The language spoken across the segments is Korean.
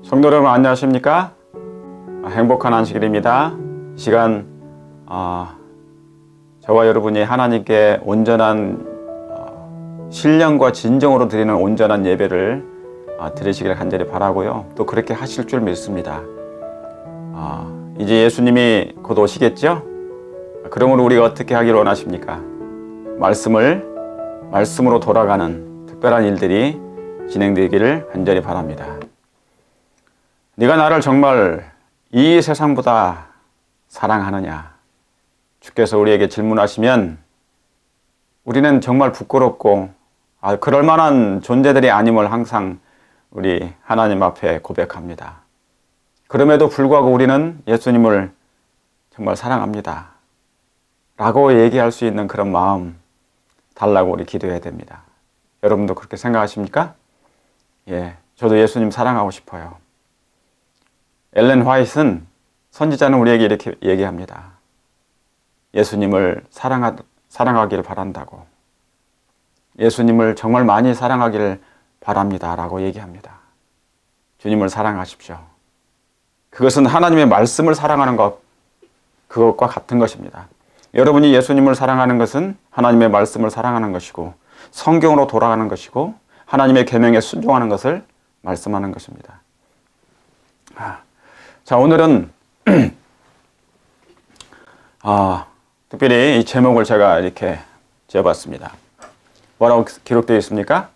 성도 여러분 안녕하십니까? 행복한 안식일입니다. 이 시간 저와 여러분이 하나님께 온전한 신령과 진정으로 드리는 온전한 예배를 드리시길 간절히 바라고요. 또 그렇게 하실 줄 믿습니다. 이제 예수님이 곧 오시겠죠? 그러므로 우리가 어떻게 하기를 원하십니까? 말씀으로 돌아가는 특별한 일들이 진행되기를 간절히 바랍니다. 네가 나를 정말 이 세상보다 사랑하느냐? 주께서 우리에게 질문하시면 우리는 정말 부끄럽고 그럴 만한 존재들이 아님을 항상 우리 하나님 앞에 고백합니다. 그럼에도 불구하고 우리는 예수님을 정말 사랑합니다 라고 얘기할 수 있는 그런 마음 달라고 우리 기도해야 됩니다. 여러분도 그렇게 생각하십니까? 예, 저도 예수님 사랑하고 싶어요. 엘렌 화이트는 선지자는 우리에게 이렇게 얘기합니다. 예수님을 사랑하기를 바란다고. 예수님을 정말 많이 사랑하기를 바랍니다 라고 얘기합니다. 주님을 사랑하십시오. 그것은 하나님의 말씀을 사랑하는 그것과 같은 것입니다. 여러분이 예수님을 사랑하는 것은 하나님의 말씀을 사랑하는 것이고 성경으로 돌아가는 것이고 하나님의 계명에 순종하는 것을 말씀하는 것입니다. 자, 오늘은 특별히 이 제목을 제가 이렇게 지어봤습니다. 뭐라고 기록되어 있습니까?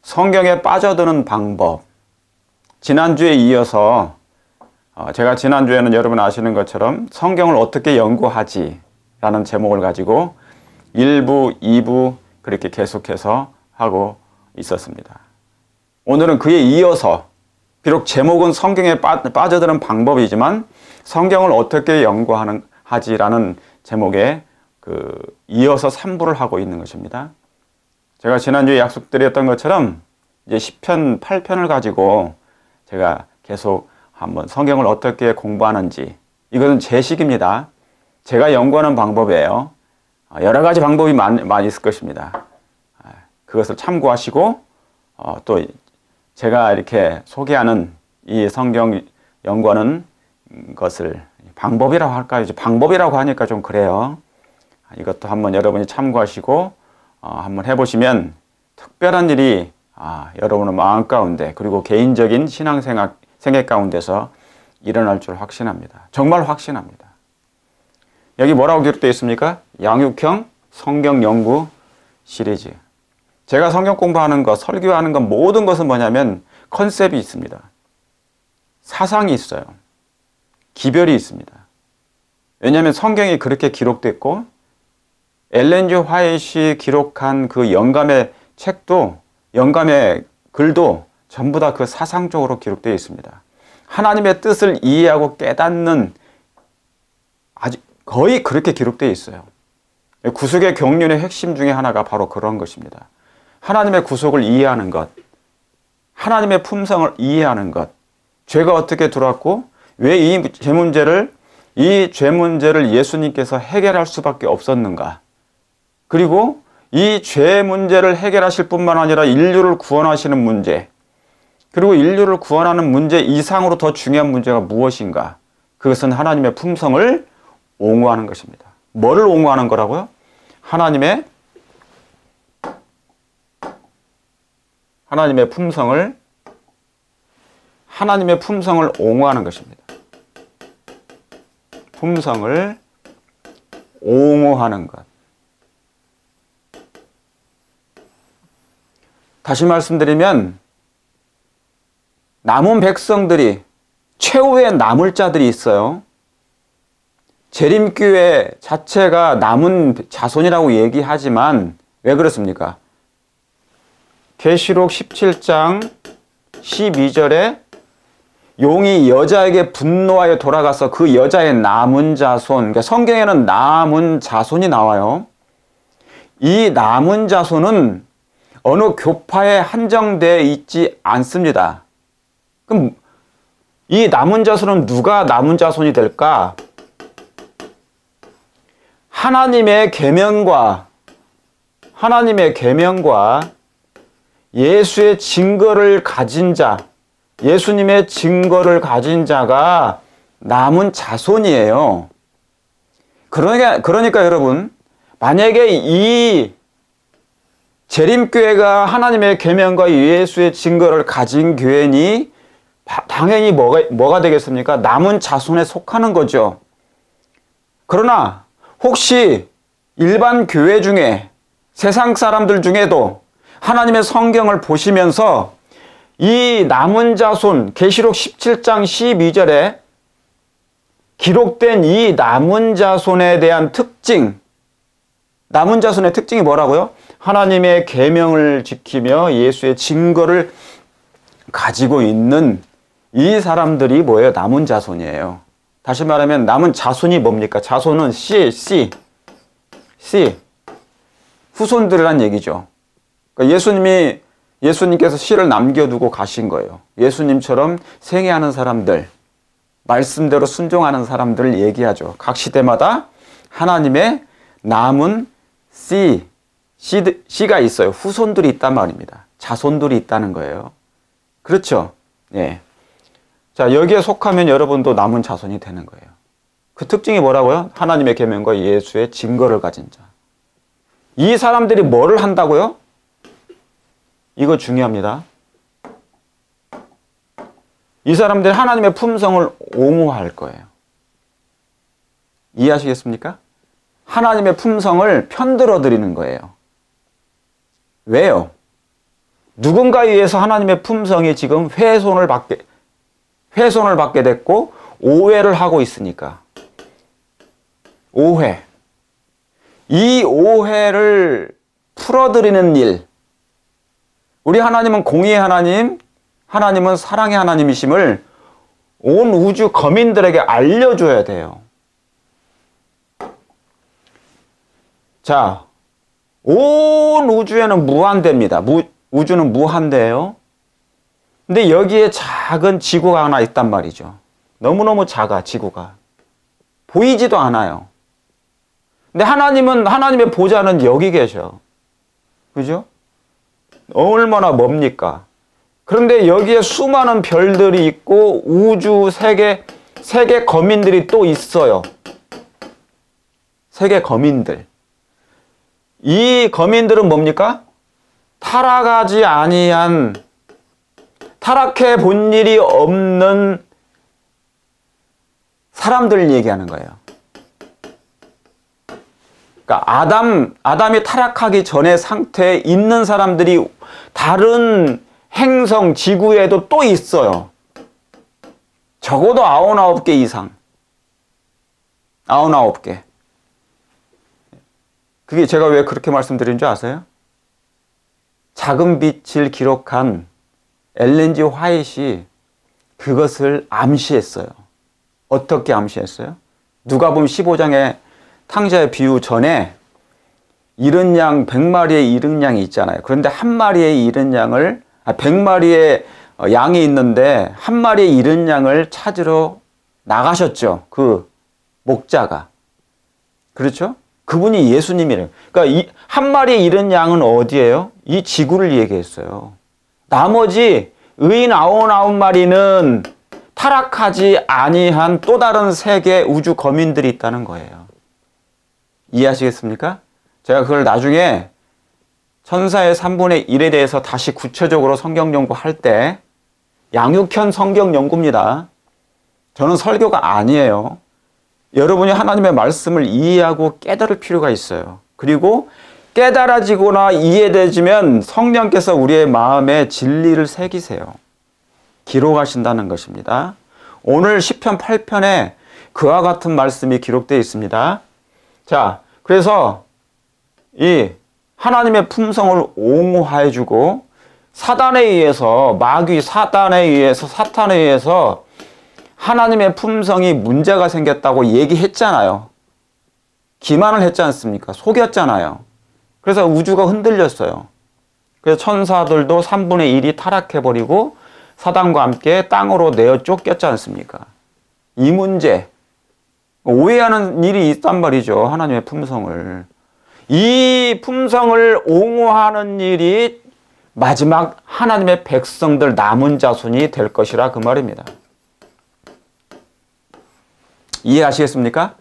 성경에 빠져드는 방법. 지난주에 이어서 제가 지난주에는 여러분 아시는 것처럼 성경을 어떻게 연구하지? 라는 제목을 가지고 1부, 2부 그렇게 계속해서 하고 있었습니다. 오늘은 그에 이어서 비록 제목은 성경에 빠져드는 방법이지만 성경을 어떻게 연구하지라는 제목에 이어서 3부를 하고 있는 것입니다. 제가 지난주에 약속드렸던 것처럼 이제 시편 8편을 가지고 제가 계속 한번 성경을 어떻게 공부하는지, 이것은 제 식입니다. 제가 연구하는 방법이에요. 여러 가지 방법이 많이 있을 것입니다. 그것을 참고하시고 또 제가 이렇게 소개하는 이 성경 연구하는 것을 방법이라고 할까요? 이제 방법이라고 하니까 좀 그래요. 이것도 한번 여러분이 참고하시고 한번 해보시면 특별한 일이 여러분의 마음 가운데 그리고 개인적인 생애 가운데서 일어날 줄 확신합니다. 정말 확신합니다. 여기 뭐라고 기록되어 있습니까? 양육형 성경 연구 시리즈. 제가 성경 공부하는 것, 설교하는 것, 모든 것은 뭐냐면 컨셉이 있습니다. 사상이 있어요. 기별이 있습니다. 왜냐하면 성경이 그렇게 기록됐고 엘렌 G. 화이트이 기록한 그 영감의 책도, 영감의 글도 전부 다 그 사상적으로 기록되어 있습니다. 하나님의 뜻을 이해하고 깨닫는 아주 거의 그렇게 기록되어 있어요. 구속의 경륜의 핵심 중에 하나가 바로 그런 것입니다. 하나님의 구속을 이해하는 것, 하나님의 품성을 이해하는 것, 죄가 어떻게 들어왔고 왜 이 죄 문제를 예수님께서 해결할 수밖에 없었는가, 그리고 이 죄 문제를 해결하실 뿐만 아니라 인류를 구원하시는 문제, 그리고 인류를 구원하는 문제 이상으로 더 중요한 문제가 무엇인가, 그것은 하나님의 품성을 옹호하는 것입니다. 뭐를 옹호하는 거라고요? 하나님의 품성을 옹호하는 것입니다. 품성을 옹호하는 것. 다시 말씀드리면 남은 백성들이, 최후의 남을 자들이 있어요. 재림교회 자체가 남은 자손이라고 얘기하지만 왜 그렇습니까? 계시록 17장 12절에 용이 여자에게 분노하여 돌아가서 그 여자의 남은 자손, 그러니까 성경에는 남은 자손이 나와요. 이 남은 자손은 어느 교파에 한정되어 있지 않습니다. 그럼 이 남은 자손은 누가 남은 자손이 될까? 하나님의 계명과 예수의 증거를 가진 자, 예수님의 증거를 가진 자가 남은 자손이에요. 그러니까 여러분, 만약에 이 재림교회가 하나님의 계명과 예수의 증거를 가진 교회니 당연히 뭐가 되겠습니까? 남은 자손에 속하는 거죠. 그러나 혹시 일반 교회 중에 세상 사람들 중에도 하나님의 성경을 보시면서 이 남은 자손, 계시록 17장 12절에 기록된 이 남은 자손에 대한 특징, 남은 자손의 특징이 뭐라고요? 하나님의 계명을 지키며 예수의 증거를 가지고 있는 이 사람들이 뭐예요? 남은 자손이에요. 다시 말하면 남은 자손이 뭡니까? 자손은 C. 후손들이란 얘기죠. 그러니까 예수님께서 씨를 남겨두고 가신 거예요. 예수님처럼 생애하는 사람들, 말씀대로 순종하는 사람들을 얘기하죠. 각 시대마다 하나님의 남은 씨가 있어요. 후손들이 있단 말입니다. 자손들이 있다는 거예요. 그렇죠? 예. 자, 여기에 속하면 여러분도 남은 자손이 되는 거예요. 그 특징이 뭐라고요? 하나님의 계명과 예수의 증거를 가진 자. 이 사람들이 뭐를 한다고요? 이거 중요합니다. 이 사람들이 하나님의 품성을 옹호할 거예요. 이해하시겠습니까? 하나님의 품성을 편들어 드리는 거예요. 왜요? 누군가에 의해서 하나님의 품성이 지금 훼손을 받게 됐고 오해를 하고 있으니까. 오해. 이 오해를 풀어드리는 일. 우리 하나님은 공의의 하나님, 하나님은 사랑의 하나님이심을 온 우주 거민들에게 알려줘야 돼요. 자, 온 우주에는 무한대입니다. 우주는 무한대예요. 근데 여기에 작은 지구가 하나 있단 말이죠. 너무너무 작아, 지구가. 보이지도 않아요. 근데 하나님의 보좌는 여기 계셔. 그죠? 얼마나 멉니까? 그런데 여기에 수많은 별들이 있고 우주 세계 거민들이 또 있어요. 세계 거민들. 이 거민들은 뭡니까? 타락하지 아니한, 타락해 본 일이 없는 사람들을 얘기하는 거예요. 그러니까 아담이 타락하기 전의 상태에 있는 사람들이 다른 행성, 지구에도 또 있어요. 적어도 99개 이상. 99개. 그게 제가 왜 그렇게 말씀드린 줄 아세요? 작은 빛을 기록한 엘렌 G 화이트이 그것을 암시했어요. 어떻게 암시했어요? 누가복음 15장에 탕자의 비유 전에 이른 양 100마리의 이른 양이 있잖아요. 그런데 한 마리의 이른 양을 100마리의 양이 있는데 한 마리의 이른 양을 찾으러 나가셨죠. 그 목자가. 그렇죠? 그분이 예수님이래요. 그러니까 한 마리의 이른 양은 어디예요? 이 지구를 얘기했어요. 나머지 의인 99마리는 타락하지 아니한 또 다른 세계 우주 거민들이 있다는 거예요. 이해하시겠습니까? 제가 그걸 나중에 천사의 3분의 1에 대해서 다시 구체적으로 성경 연구할 때, 양육형 성경 연구입니다. 저는 설교가 아니에요. 여러분이 하나님의 말씀을 이해하고 깨달을 필요가 있어요. 그리고 깨달아지거나 이해되지면 성령께서 우리의 마음에 진리를 새기세요. 기록하신다는 것입니다. 오늘 시편 8편에 그와 같은 말씀이 기록되어 있습니다. 자, 그래서 이 하나님의 품성을 옹호해주고 사단에 의해서, 마귀 사단에 의해서, 사탄에 의해서 하나님의 품성이 문제가 생겼다고 얘기했잖아요. 기만을 했지 않습니까? 속였잖아요. 그래서 우주가 흔들렸어요. 그래서 천사들도 3분의 1이 타락해버리고 사단과 함께 땅으로 내어 쫓겼지 않습니까? 이 문제, 오해하는 일이 있단 말이죠. 하나님의 품성을. 이 품성을 옹호하는 일이 마지막 하나님의 백성들 남은 자손이 될 것이라 그 말입니다. 이해하시겠습니까?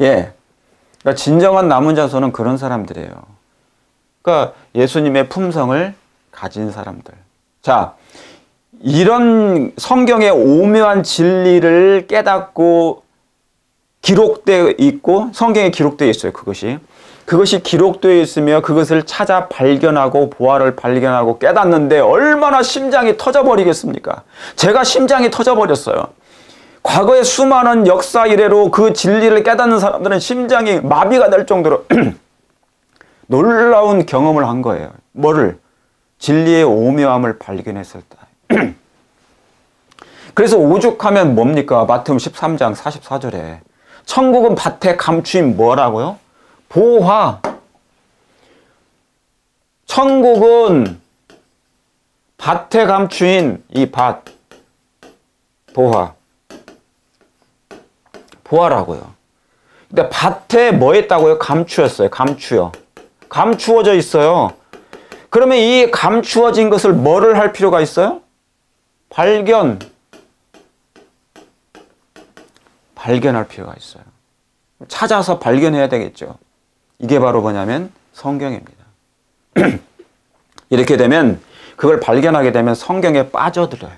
예. 그러니까 진정한 남은 자손은 그런 사람들이에요. 그러니까 예수님의 품성을 가진 사람들. 자, 이런 성경의 오묘한 진리를 깨닫고 기록되어 있고 성경에 기록되어 있어요. 그것이 기록되어 있으며 그것을 찾아 발견하고 보화를 발견하고 깨닫는데 얼마나 심장이 터져버리겠습니까? 제가 심장이 터져버렸어요. 과거의 수많은 역사 이래로 그 진리를 깨닫는 사람들은 심장이 마비가 될 정도로 놀라운 경험을 한 거예요. 뭐를? 진리의 오묘함을 발견했을 때. 그래서 오죽하면 뭡니까? 마태복음 13장 44절에 천국은 밭에 감추인 뭐라고요? 보화. 천국은 밭에 감추인 이 밭, 보화. 보화라고요. 근데 밭에 뭐 했다고요? 감추었어요. 감추어. 감추어져 있어요. 그러면 이 감추어진 것을 뭐를 할 필요가 있어요? 발견할 필요가 있어요. 찾아서 발견해야 되겠죠. 이게 바로 뭐냐면 성경입니다. 이렇게 되면 그걸 발견하게 되면 성경에 빠져들어요.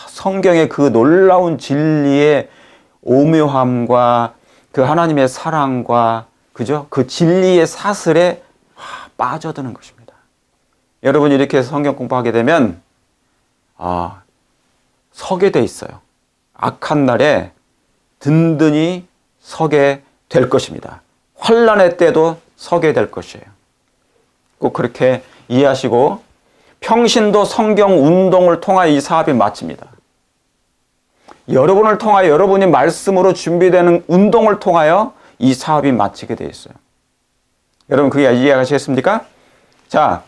성경의 그 놀라운 진리의 오묘함과 그 하나님의 사랑과 그죠? 그 진리의 사슬에 빠져드는 것입니다. 여러분 이렇게 성경 공부하게 되면 서게 돼 있어요. 악한 날에 든든히 서게 될 것입니다. 환난의 때도 서게 될 것이에요. 꼭 그렇게 이해하시고 평신도 성경 운동을 통하여 이 사업이 마칩니다. 여러분을 통하여 여러분이 말씀으로 준비되는 운동을 통하여 이 사업이 마치게 되어 있어요. 여러분 그게 이해하시겠습니까? 자,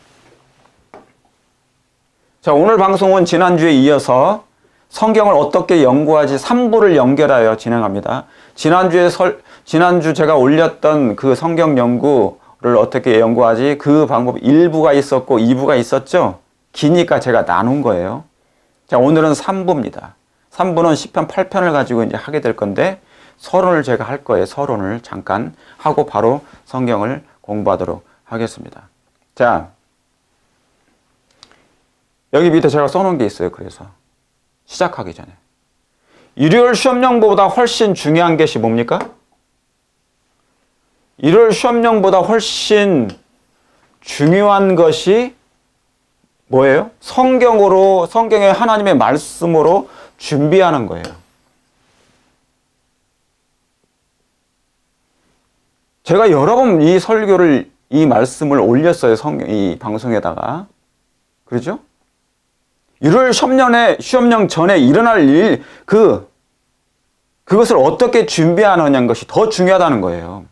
오늘 방송은 지난주에 이어서 성경을 어떻게 연구하지 3부를 연결하여 진행합니다. 지난주 제가 올렸던 그 성경 연구를 어떻게 연구하지 그 방법 1부가 있었고 2부가 있었죠. 기니까 제가 나눈 거예요. 자, 오늘은 3부입니다. 3부는 시편 8편을 가지고 이제 하게 될 건데 서론을 제가 할 거예요. 서론을 잠깐 하고 바로 성경을 공부하도록 하겠습니다. 자, 여기 밑에 제가 써놓은 게 있어요. 그래서 시작하기 전에 일요일 시험령보다 훨씬 중요한 것이 뭡니까? 일요일 시험령보다 훨씬 중요한 것이 뭐예요? 성경의 하나님의 말씀으로 준비하는 거예요. 제가 여러 번 이 설교를, 이 말씀을 올렸어요. 이 방송에다가. 그렇죠? 일요일 시험령 전에 일어날 일, 그것을 어떻게 준비하느냐는 것이 더 중요하다는 거예요.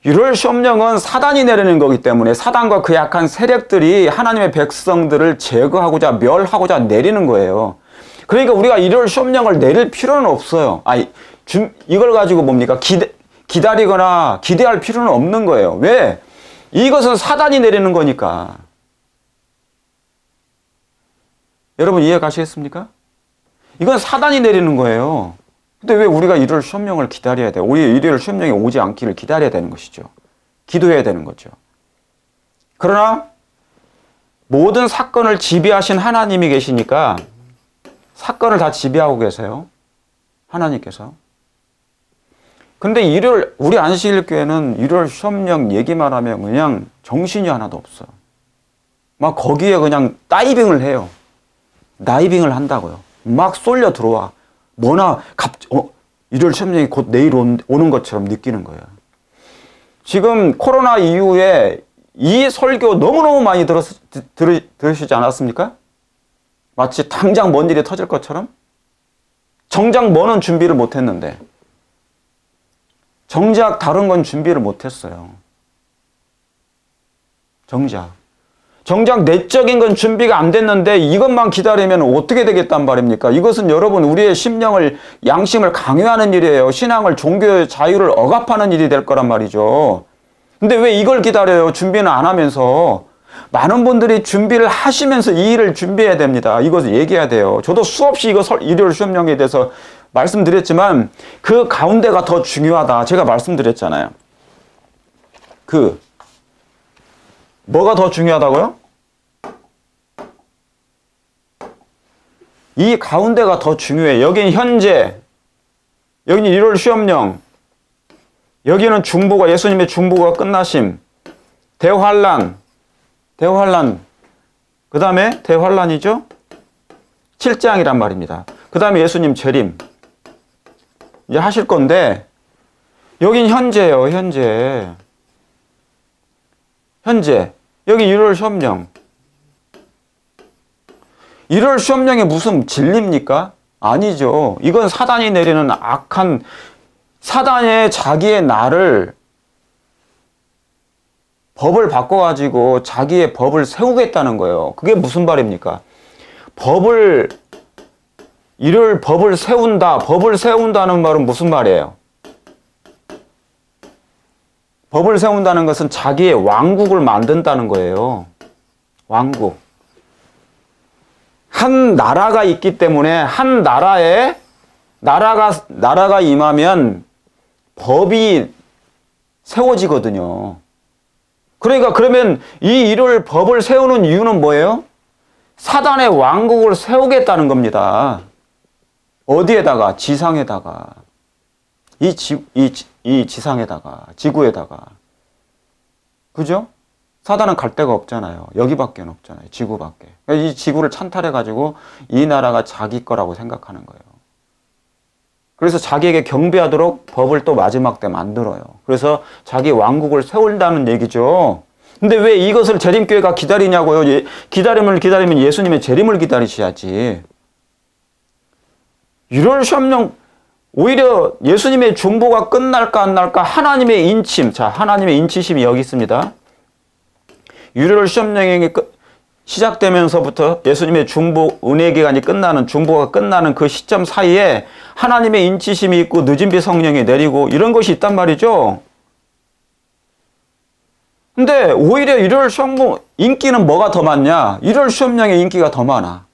일요일 시험령은 사단이 내리는 거기 때문에 사단과 그 약한 세력들이 하나님의 백성들을 제거하고자 멸하고자 내리는 거예요. 그러니까 우리가 일요일 시험령을 내릴 필요는 없어요. 이걸 가지고 뭡니까? 기다리거나 기대할 필요는 없는 거예요. 왜? 이것은 사단이 내리는 거니까. 여러분 이해 가시겠습니까? 이건 사단이 내리는 거예요. 근데 왜 우리가 일요일 시험령을 기다려야 돼요? 오히려 일요일 시험령이 오지 않기를 기다려야 되는 것이죠. 기도해야 되는 거죠. 그러나 모든 사건을 지배하신 하나님이 계시니까 사건을 다 지배하고 계세요. 하나님께서. 근데 우리 안식일교회는 일요일 시험령 얘기만 하면 그냥 정신이 하나도 없어. 막 거기에 그냥 다이빙을 해요. 다이빙을 한다고요. 막 쏠려 들어와. 일요일 시험령이 곧 내일 오는 것처럼 느끼는 거예요. 지금 코로나 이후에 이 설교 너무너무 많이 들으시지 않았습니까? 마치 당장 뭔 일이 터질 것처럼? 정작 뭐는 준비를 못했는데 정작 다른 건 준비를 못했어요. 정작 내적인 건 준비가 안 됐는데 이것만 기다리면 어떻게 되겠단 말입니까? 이것은 여러분 우리의 심령을 양심을 강요하는 일이에요. 신앙을 종교의 자유를 억압하는 일이 될 거란 말이죠. 근데 왜 이걸 기다려요? 준비는 안 하면서. 많은 분들이 준비를 하시면서 이 일을 준비해야 됩니다. 이것을 얘기해야 돼요. 저도 수없이 이거 일요일 시험령에 대해서 말씀드렸지만 그 가운데가 더 중요하다. 제가 말씀드렸잖아요. 뭐가 더 중요하다고요? 이 가운데가 더 중요해. 여기는 현재, 여기는 일요일 시험령, 여기는 중보가, 예수님의 중보가 끝나심, 대환란, 그 다음에 대환란이죠? 7장이란 말입니다. 그 다음에 예수님 재림 이제 하실 건데, 여긴 현재예요. 현재 여기 일요일 시험령. 일요일 시험령이 무슨 진리입니까? 아니죠. 이건 사단이 내리는 악한, 사단의 자기의 나를 법을 바꿔가지고 자기의 법을 세우겠다는 거예요. 그게 무슨 말입니까? 일요일 법을 세운다는 말은 무슨 말이에요? 법을 세운다는 것은 자기의 왕국을 만든다는 거예요. 왕국. 한 나라가 있기 때문에 한 나라에 나라가 임하면 법이 세워지거든요. 그러니까 그러면 이 일요일 법을 세우는 이유는 뭐예요? 사단의 왕국을 세우겠다는 겁니다. 어디에다가? 지상에다가. 이 지상에다가, 지구에다가. 그죠? 사단은 갈 데가 없잖아요. 여기밖에 없잖아요. 지구밖에. 이 지구를 찬탈해가지고 이 나라가 자기 거라고 생각하는 거예요. 그래서 자기에게 경배하도록 법을 또 마지막 때 만들어요. 그래서 자기 왕국을 세운다는 얘기죠. 근데 왜 이것을 재림교회가 기다리냐고요? 기다리면 예수님의 재림을 기다리셔야지. 일요일 시험령, 오히려 예수님의 중보가 끝날까 안 날까? 하나님의 인침. 자, 하나님의 인치심이 여기 있습니다. 일요일 시험령이 시작되면서부터 예수님의 중보 은혜 기간이 끝나는, 중보가 끝나는 그 시점 사이에 하나님의 인치심이 있고 늦은비 성령이 내리고 이런 것이 있단 말이죠. 근데 오히려 일요일 시험령 인기는 뭐가 더 많냐? 일요일 시험령의 인기가 더 많아.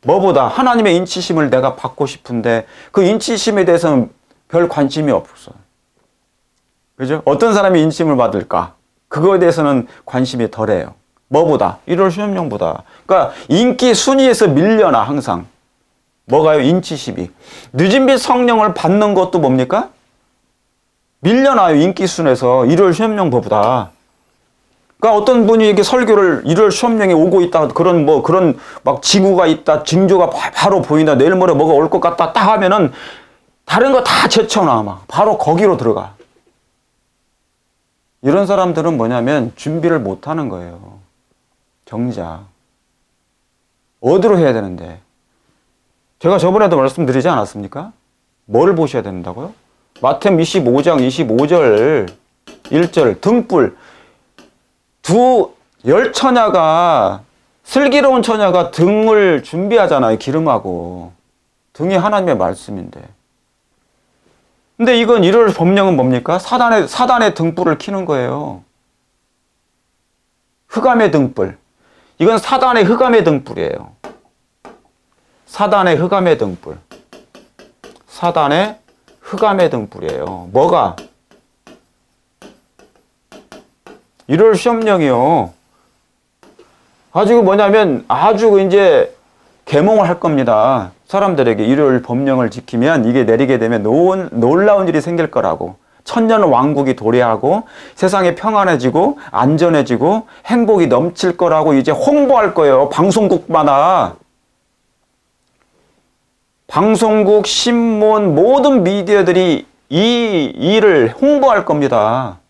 뭐보다? 하나님의 인치심을 내가 받고 싶은데 그 인치심에 대해서는 별 관심이 없어. 그죠? 어떤 사람이 인치심을 받을까? 그거에 대해서는 관심이 덜해요. 뭐보다? 일요일 시험령보다. 그러니까 인기 순위에서 밀려나 항상. 뭐가요? 인치심이. 늦은빛 성령을 받는 것도 뭡니까? 밀려나요. 인기 순에서 일요일 시험령보다. 그러니까 어떤 분이 이렇게 설교를 일요일 시험령에 오고 있다, 그런 막 지구가 있다, 징조가 바로 보인다, 내일 모레 뭐가 올 것 같다 딱 하면은 다른 거 다 제쳐놔. 막 바로 거기로 들어가. 이런 사람들은 뭐냐면 준비를 못 하는 거예요. 정작. 어디로 해야 되는데? 제가 저번에도 말씀드리지 않았습니까? 뭘 보셔야 된다고요? 마태복음 25장 25절 1절 등불. 열처녀가, 슬기로운 처녀가 등을 준비하잖아요. 기름하고. 등이 하나님의 말씀인데. 근데 이건 일요일 법령은 뭡니까? 사단의 등불을 켜는 거예요. 흑암의 등불. 이건 사단의 흑암의 등불이에요. 사단의 흑암의 등불. 사단의 흑암의 등불이에요. 뭐가? 일요일 시험령이요. 아주 뭐냐면 아주 이제 계몽을 할 겁니다. 사람들에게 일요일 법령을 지키면 이게 내리게 되면 놀라운 일이 생길 거라고. 천년 왕국이 도래하고 세상이 평안해지고 안전해지고 행복이 넘칠 거라고 이제 홍보할 거예요. 방송국마다. 방송국, 신문, 모든 미디어들이 이 일을 홍보할 겁니다.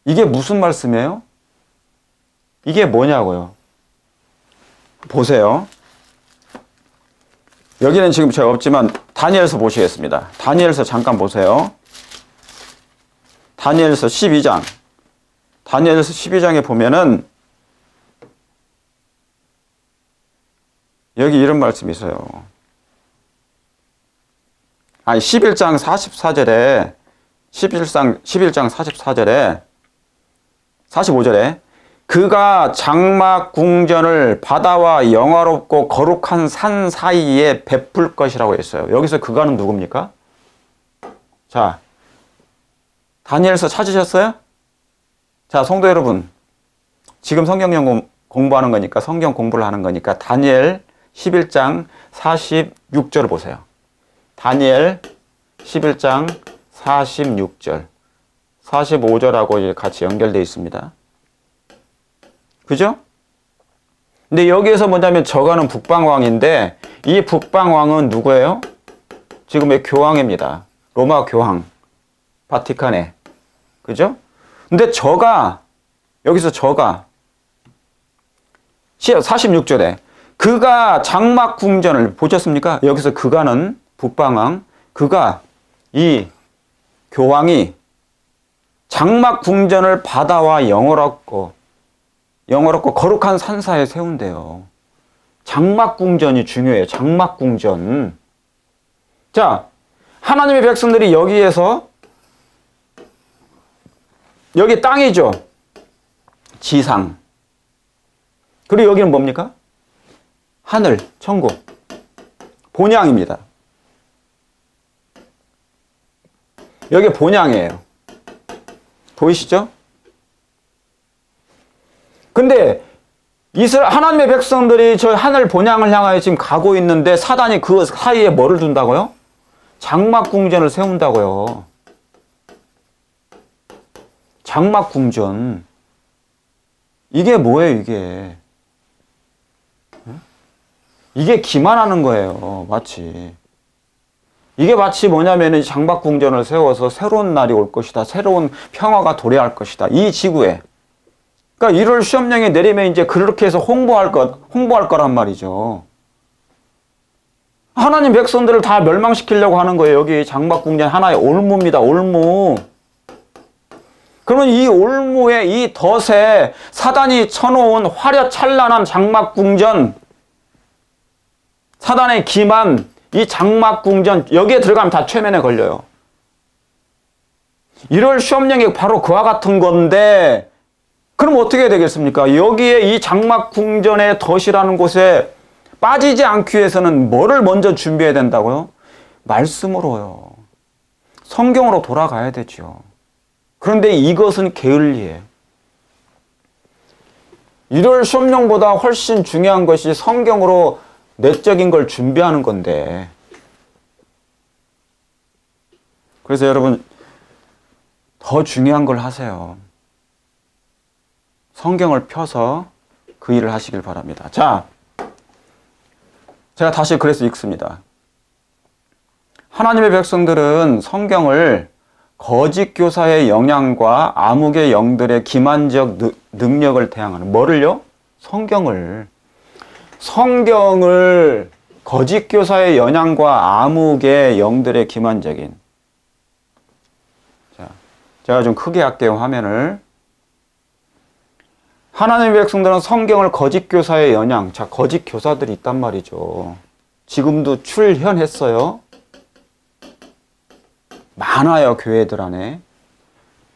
이게 무슨 말씀이에요? 이게 뭐냐고요? 보세요. 여기는 지금 제가 없지만 다니엘서 보시겠습니다. 다니엘서 잠깐 보세요. 다니엘서 12장. 다니엘서 12장에 보면은 여기 이런 말씀이 있어요. 11장 44절에 11장 44절에 45절에 그가 장막 궁전을 바다와 영화롭고 거룩한 산 사이에 베풀 것이라고 했어요. 여기서 그가는 누굽니까? 자, 다니엘서 찾으셨어요? 자, 성도 여러분, 지금 성경 공부하는 거니까, 성경 공부를 하는 거니까 다니엘 11장 46절을 보세요. 다니엘 11장 46절, 45절하고 같이 연결되어 있습니다. 그죠? 근데 여기에서 뭐냐면 저가는 북방왕인데 이 북방왕은 누구예요? 지금의 교황입니다. 로마 교황, 바티칸에. 그죠? 근데 저가, 여기서 저가 46절에 그가 장막 궁전을 보셨습니까? 여기서 그가는 북방왕, 그가 이 교황이 장막 궁전을 바다와 영화롭고 거룩한 산사에 세운대요. 장막 궁전이 중요해요. 장막 궁전. 자, 하나님의 백성들이 여기에서, 여기 땅이죠. 지상. 그리고 여기는 뭡니까? 하늘, 천국. 본향입니다. 여기 본향이에요. 보이시죠? 근데 하나님의 백성들이 저 하늘 본향을 향하여 지금 가고 있는데 사단이 그 사이에 뭐를 둔다고요? 장막 궁전을 세운다고요. 장막 궁전. 이게 뭐예요, 이게? 이게 기만하는 거예요, 마치. 이게 마치 뭐냐면은 장막 궁전을 세워서 새로운 날이 올 것이다. 새로운 평화가 도래할 것이다. 이 지구에. 그러니까 1월 시험령이 내리면 이제 그렇게 해서 홍보할 거란 말이죠. 하나님 백성들을 다 멸망시키려고 하는 거예요. 여기 장막 궁전 하나의 올무입니다. 올무. 그러면 이 올무의 이 덫에 사단이 쳐놓은 화려찬란한 장막 궁전, 사단의 기만, 이 장막 궁전, 여기에 들어가면 다 최면에 걸려요. 1월 시험령이 바로 그와 같은 건데, 그럼 어떻게 해야 되겠습니까? 여기에 이 장막 궁전의 덫이라는 곳에 빠지지 않기 위해서는 뭐를 먼저 준비해야 된다고요? 말씀으로요. 성경으로 돌아가야 되죠. 그런데 이것은 게을리해요. 1월 시험령보다 훨씬 중요한 것이 성경으로 내적인 걸 준비하는 건데. 그래서 여러분, 더 중요한 걸 하세요. 성경을 펴서 그 일을 하시길 바랍니다. 자, 제가 다시 그래서 읽습니다. 하나님의 백성들은 성경을 거짓 교사의 영향과 암흑의 영들의 기만적 능력을 대항하는, 뭐를요? 성경을 거짓 교사의 영향과 암흑의 영들의 기만적인. 자, 제가 좀 크게 할게요, 화면을. 하나님의 백성들은 성경을 거짓 교사의 영향, 자, 거짓 교사들이 있단 말이죠. 지금도 출현했어요. 많아요, 교회들 안에.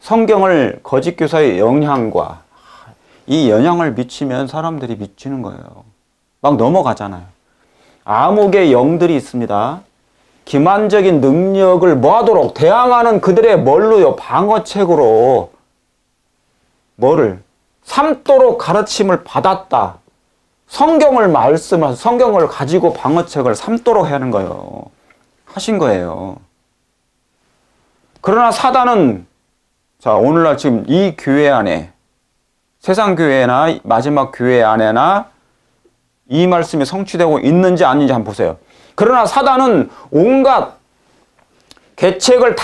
성경을 거짓 교사의 영향과 이 영향을 미치면 사람들이 미치는 거예요. 막 넘어가잖아요. 암흑의 영들이 있습니다. 기만적인 능력을 뭐하도록 대항하는 그들의 뭘로요? 방어책으로 뭐를? 삼도록 가르침을 받았다. 성경을 가지고 방어책을 삼도록 하는 거예요. 하신 거예요. 그러나 사단은, 자, 오늘날 지금 이 교회 안에, 세상 교회나 마지막 교회 안에나 이 말씀이 성취되고 있는지 아닌지 한번 보세요. 그러나 사단은 온갖 계책을 다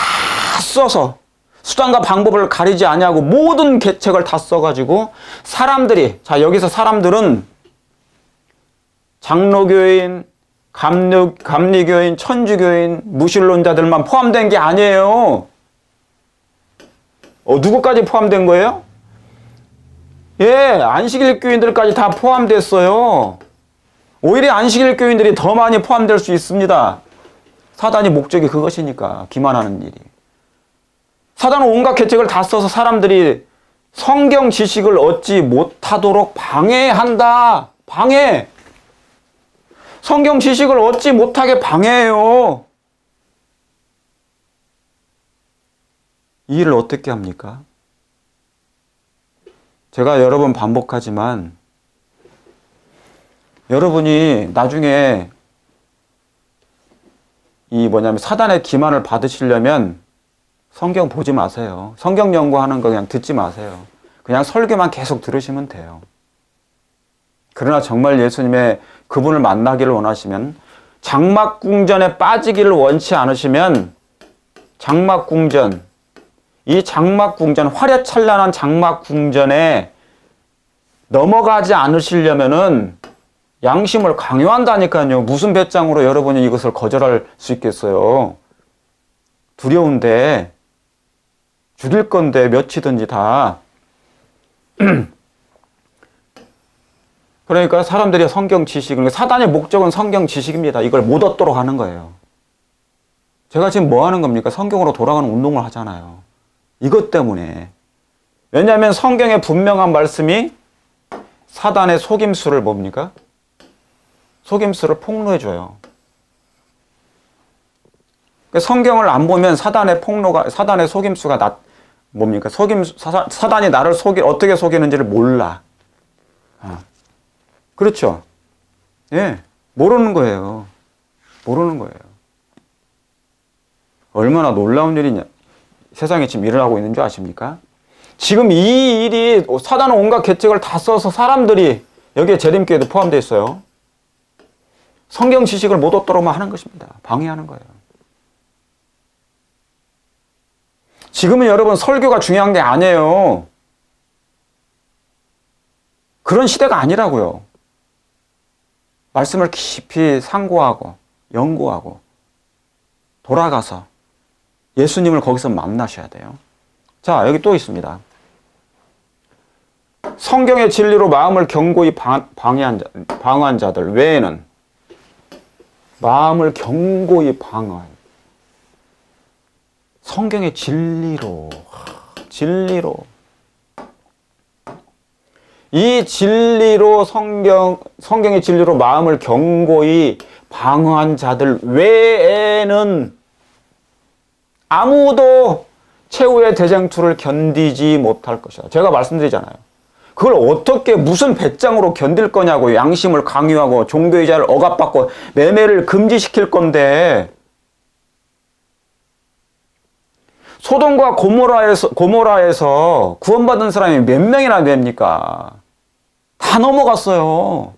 써서 수단과 방법을 가리지 아니하고 모든 계책을 다 써가지고 사람들이, 자, 여기서 사람들은 장로교인, 감리교인, 천주교인, 무신론자들만 포함된 게 아니에요. 누구까지 포함된 거예요? 예, 안식일 교인들까지 다 포함됐어요. 오히려 안식일 교인들이 더 많이 포함될 수 있습니다. 사단이 목적이 그것이니까, 기만하는 일이. 사단은 온갖 계책을 다 써서 사람들이 성경 지식을 얻지 못하도록 방해한다. 방해. 성경 지식을 얻지 못하게 방해해요. 이 일을 어떻게 합니까? 제가 여러 번 반복하지만 여러분이 나중에 사단의 기만을 받으시려면 성경 보지 마세요. 성경 연구하는 거 그냥 듣지 마세요. 그냥 설교만 계속 들으시면 돼요. 그러나 정말 예수님의 그분을 만나기를 원하시면, 장막궁전에 빠지기를 원치 않으시면 이 장막궁전, 화려찬란한 장막궁전에 넘어가지 않으시려면은 양심을 강요한다니까요. 무슨 배짱으로 여러분이 이것을 거절할 수 있겠어요? 두려운데, 죽일 건데 몇이든지 다. 그러니까 사람들이 성경 지식을, 사단의 목적은 성경 지식입니다. 이걸 못 얻도록 하는 거예요. 제가 지금 뭐 하는 겁니까? 성경으로 돌아가는 운동을 하잖아요. 이것 때문에. 왜냐하면 성경의 분명한 말씀이 사단의 속임수를 뭡니까? 속임수를 폭로해줘요. 성경을 안 보면 사단의 속임수가 뭡니까? 사단이 나를 어떻게 속이는지를 몰라. 그렇죠? 예. 모르는 거예요. 모르는 거예요. 얼마나 놀라운 일이냐. 세상에 지금 일어나고 있는 줄 아십니까? 지금 이 일이 사단은 온갖 계책을 다 써서 사람들이, 여기에 재림교회도 포함되어 있어요. 성경 지식을 못 얻도록만 하는 것입니다. 방해하는 거예요. 지금은 여러분 설교가 중요한 게 아니에요. 그런 시대가 아니라고요. 말씀을 깊이 상고하고 연구하고 돌아가서 예수님을 거기서 만나셔야 돼요. 자, 여기 또 있습니다. 성경의 진리로 마음을 견고히 방어한 자들 외에는, 마음을 견고히 방어한, 성경의 진리로, 이 진리로, 성경의 진리로 마음을 견고히 방어한 자들 외에는 아무도 최후의 대쟁투를 견디지 못할 것이다. 제가 말씀드리잖아요. 그걸 어떻게, 무슨 배짱으로 견딜 거냐고. 양심을 강요하고 종교의 자를 억압받고 매매를 금지시킬 건데. 소돔과 고모라에서 구원받은 사람이 몇 명이나 됩니까? 다 넘어갔어요.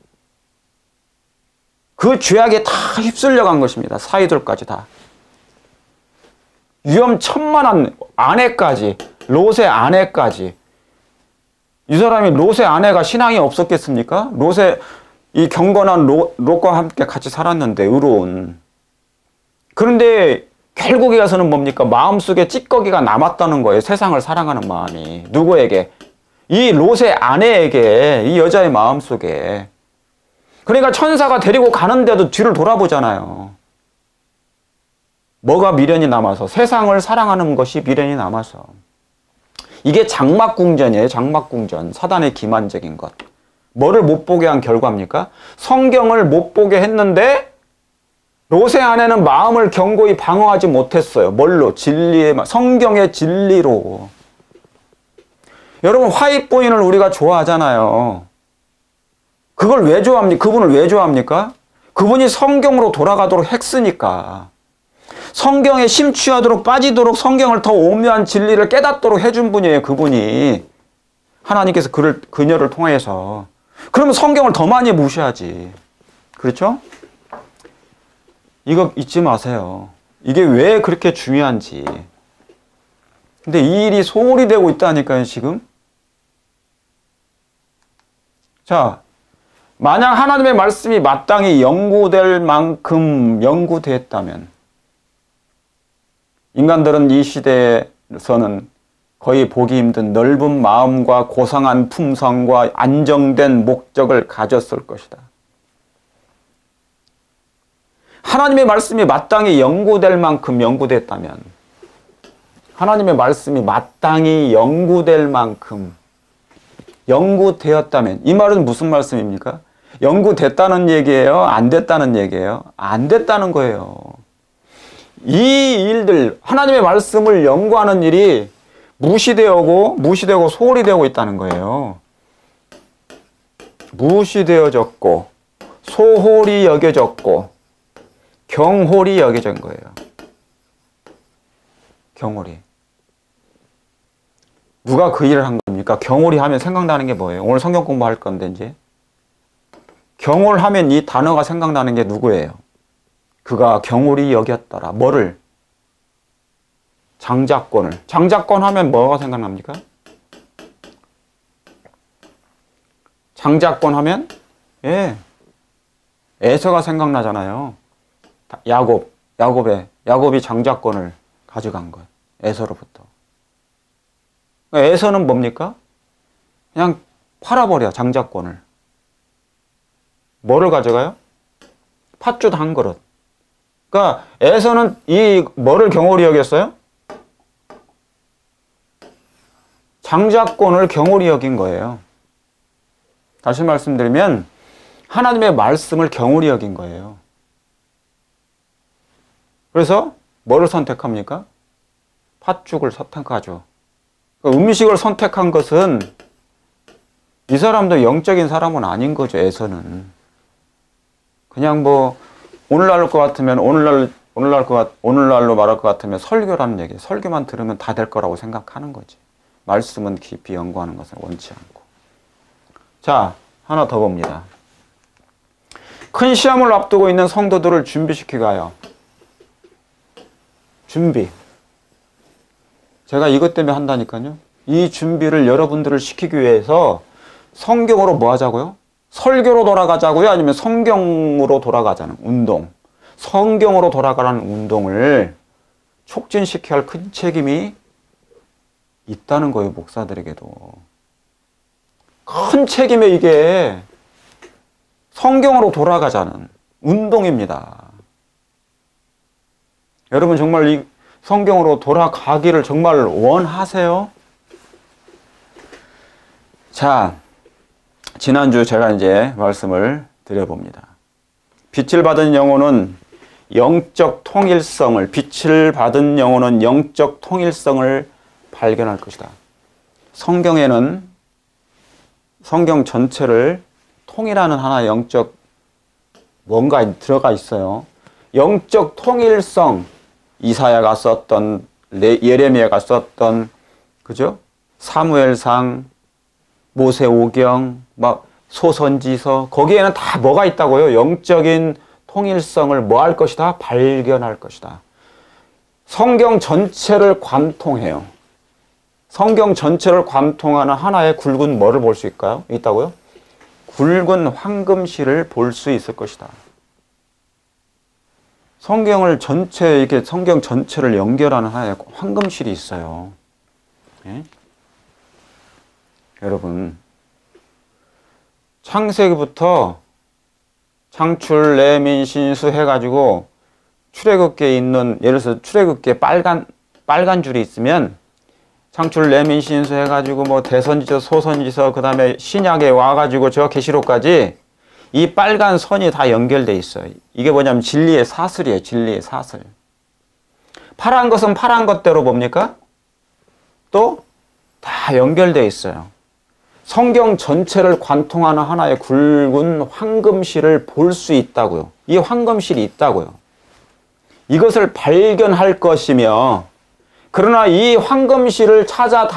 그 죄악에 다 휩쓸려 간 것입니다. 사이들까지 다. 위험천만한 아내까지, 롯의 아내까지. 이 사람이 롯의 아내가 신앙이 없었겠습니까? 이 경건한 롯과 함께 같이 살았는데, 의로운. 그런데 결국에 가서는 뭡니까? 마음속에 찌꺼기가 남았다는 거예요. 세상을 사랑하는 마음이. 누구에게? 이 롯의 아내에게, 이 여자의 마음속에. 그러니까 천사가 데리고 가는데도 뒤를 돌아보잖아요. 뭐가 미련이 남아서? 세상을 사랑하는 것이 미련이 남아서. 이게 장막궁전이에요. 장막궁전. 사단의 기만적인 것. 뭐를 못 보게 한 결과입니까? 성경을 못 보게 했는데 롯의 아내는 마음을 견고히 방어하지 못했어요. 뭘로? 성경의 진리로. 여러분, 화이트보인을 우리가 좋아하잖아요. 그걸 왜 좋아합니까? 그분을 왜 좋아합니까? 그분이 성경으로 돌아가도록 했으니까. 성경에 심취하도록, 빠지도록, 성경을 더 오묘한 진리를 깨닫도록 해준 분이에요. 그분이. 하나님께서 그녀를 통해서. 그러면 성경을 더 많이 무시하지. 그렇죠? 이거 잊지 마세요. 이게 왜 그렇게 중요한지. 근데 이 일이 소홀히 되고 있다니까요, 지금. 자, 만약 하나님의 말씀이 마땅히 연구될 만큼 연구됐다면, 인간들은 이 시대에서는 거의 보기 힘든 넓은 마음과 고상한 품성과 안정된 목적을 가졌을 것이다. 하나님의 말씀이 마땅히 연구될 만큼 연구됐다면, 하나님의 말씀이 마땅히 연구될 만큼 영구되었다면. 이 말은 무슨 말씀입니까? 영구됐다는 얘기예요? 안 됐다는 얘기예요? 안 됐다는 거예요. 이 일들, 하나님의 말씀을 연구하는 일이 무시되고 소홀히 되고 있다는 거예요. 무시되어졌고 소홀히 여겨졌고 경홀히 여겨진 거예요. 경홀히. 누가 그 일을 한 겁니까? 경홀히 하면 생각나는 게 뭐예요? 오늘 성경 공부할 건데 이제 경홀하면 이 단어가 생각나는 게 누구예요? 그가 경홀히 여겼더라. 뭐를? 장자권을. 장자권 하면 뭐가 생각납니까? 장자권 하면 에서가 생각나잖아요. 야곱이 장자권을 가져간 것. 에서로부터. 에서는 뭡니까? 그냥 팔아버려, 장자권을. 뭐를 가져가요? 팥죽 한 그릇. 그러니까 에서는 이 뭐를 경홀히 여겼어요? 장자권을 경홀히 여긴 거예요. 다시 말씀드리면 하나님의 말씀을 경홀히 여긴 거예요. 그래서 뭐를 선택합니까? 팥죽을 선택하죠. 음식을 선택한 것은 이 사람도 영적인 사람은 아닌 거죠. 에서는 그냥 뭐 오늘날로 말할 것 같으면 설교라는 얘기, 설교만 들으면 다 될 거라고 생각하는 거지. 말씀은 깊이 연구하는 것을 원치 않고. 자, 하나 더 봅니다. 큰 시험을 앞두고 있는 성도들을 준비시키고 가요. 준비. 제가 이것 때문에 한다니까요. 이 준비를 여러분들을 시키기 위해서 성경으로 뭐 하자고요? 설교로 돌아가자고요? 아니면 성경으로 돌아가자는 운동. 성경으로 돌아가라는 운동을 촉진시켜야 할 큰 책임이 있다는 거예요. 목사들에게도. 큰 책임에 이게 성경으로 돌아가자는 운동입니다. 여러분 정말 이 성경으로 돌아가기를 정말 원하세요? 자, 지난주 제가 이제 말씀을 드려봅니다. 빛을 받은 영혼은 영적 통일성을, 빛을 받은 영혼은 영적 통일성을 발견할 것이다. 성경에는 성경 전체를 통일하는 하나의 영적 뭔가 들어가 있어요. 영적 통일성, 이사야가 썼던, 예레미야가 썼던, 그죠? 사무엘상, 모세오경, 막 소선지서, 거기에는 다 뭐가 있다고요? 영적인 통일성을 뭐 할 것이다? 발견할 것이다. 성경 전체를 관통해요. 성경 전체를 관통하는 하나의 굵은 뭐를 볼 수 있다고요? 굵은 황금실을 볼 수 있을 것이다. 성경을 전체, 이렇게 성경 전체를 연결하는 하나의 황금실이 있어요. 예? 여러분, 창세기부터 창출, 레민, 신수 해가지고 출애굽기에 있는, 예를 들어서 출애굽기에 빨간 줄이 있으면 창출, 레민, 신수 해가지고 뭐 대선지서, 소선지서, 그 다음에 신약에 와가지고 저 계시록까지 이 빨간 선이 다 연결돼 있어요. 이게 뭐냐면 진리의 사슬이에요. 진리의 사슬. 파란 것은 파란 것대로 뭡니까? 또 다 연결돼 있어요. 성경 전체를 관통하는 하나의 굵은 황금실을 볼 수 있다고요. 이 황금실이 있다고요. 이것을 발견할 것이며, 그러나 이 황금실을 찾아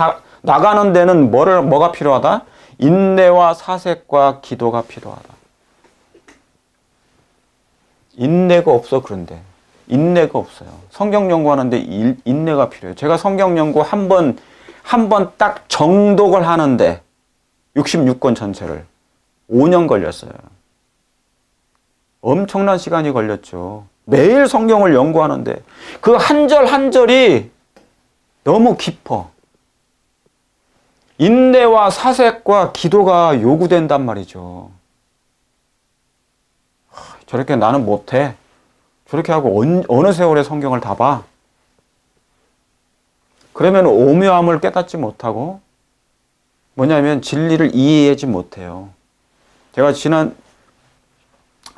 나가는 데는 뭐가 필요하다? 인내와 사색과 기도가 필요하다. 인내가 없어. 그런데 인내가 없어요. 성경 연구하는데 인내가 필요해요. 제가 성경 연구 한 번 딱 정독을 하는데 66권 전체를 5년 걸렸어요. 엄청난 시간이 걸렸죠. 매일 성경을 연구하는데 그 한 절 한 절이 너무 깊어. 인내와 사색과 기도가 요구된단 말이죠. 저렇게 나는 못해. 저렇게 하고 어느 세월에 성경을 다 봐. 그러면 오묘함을 깨닫지 못하고 뭐냐면 진리를 이해하지 못해요. 제가 지난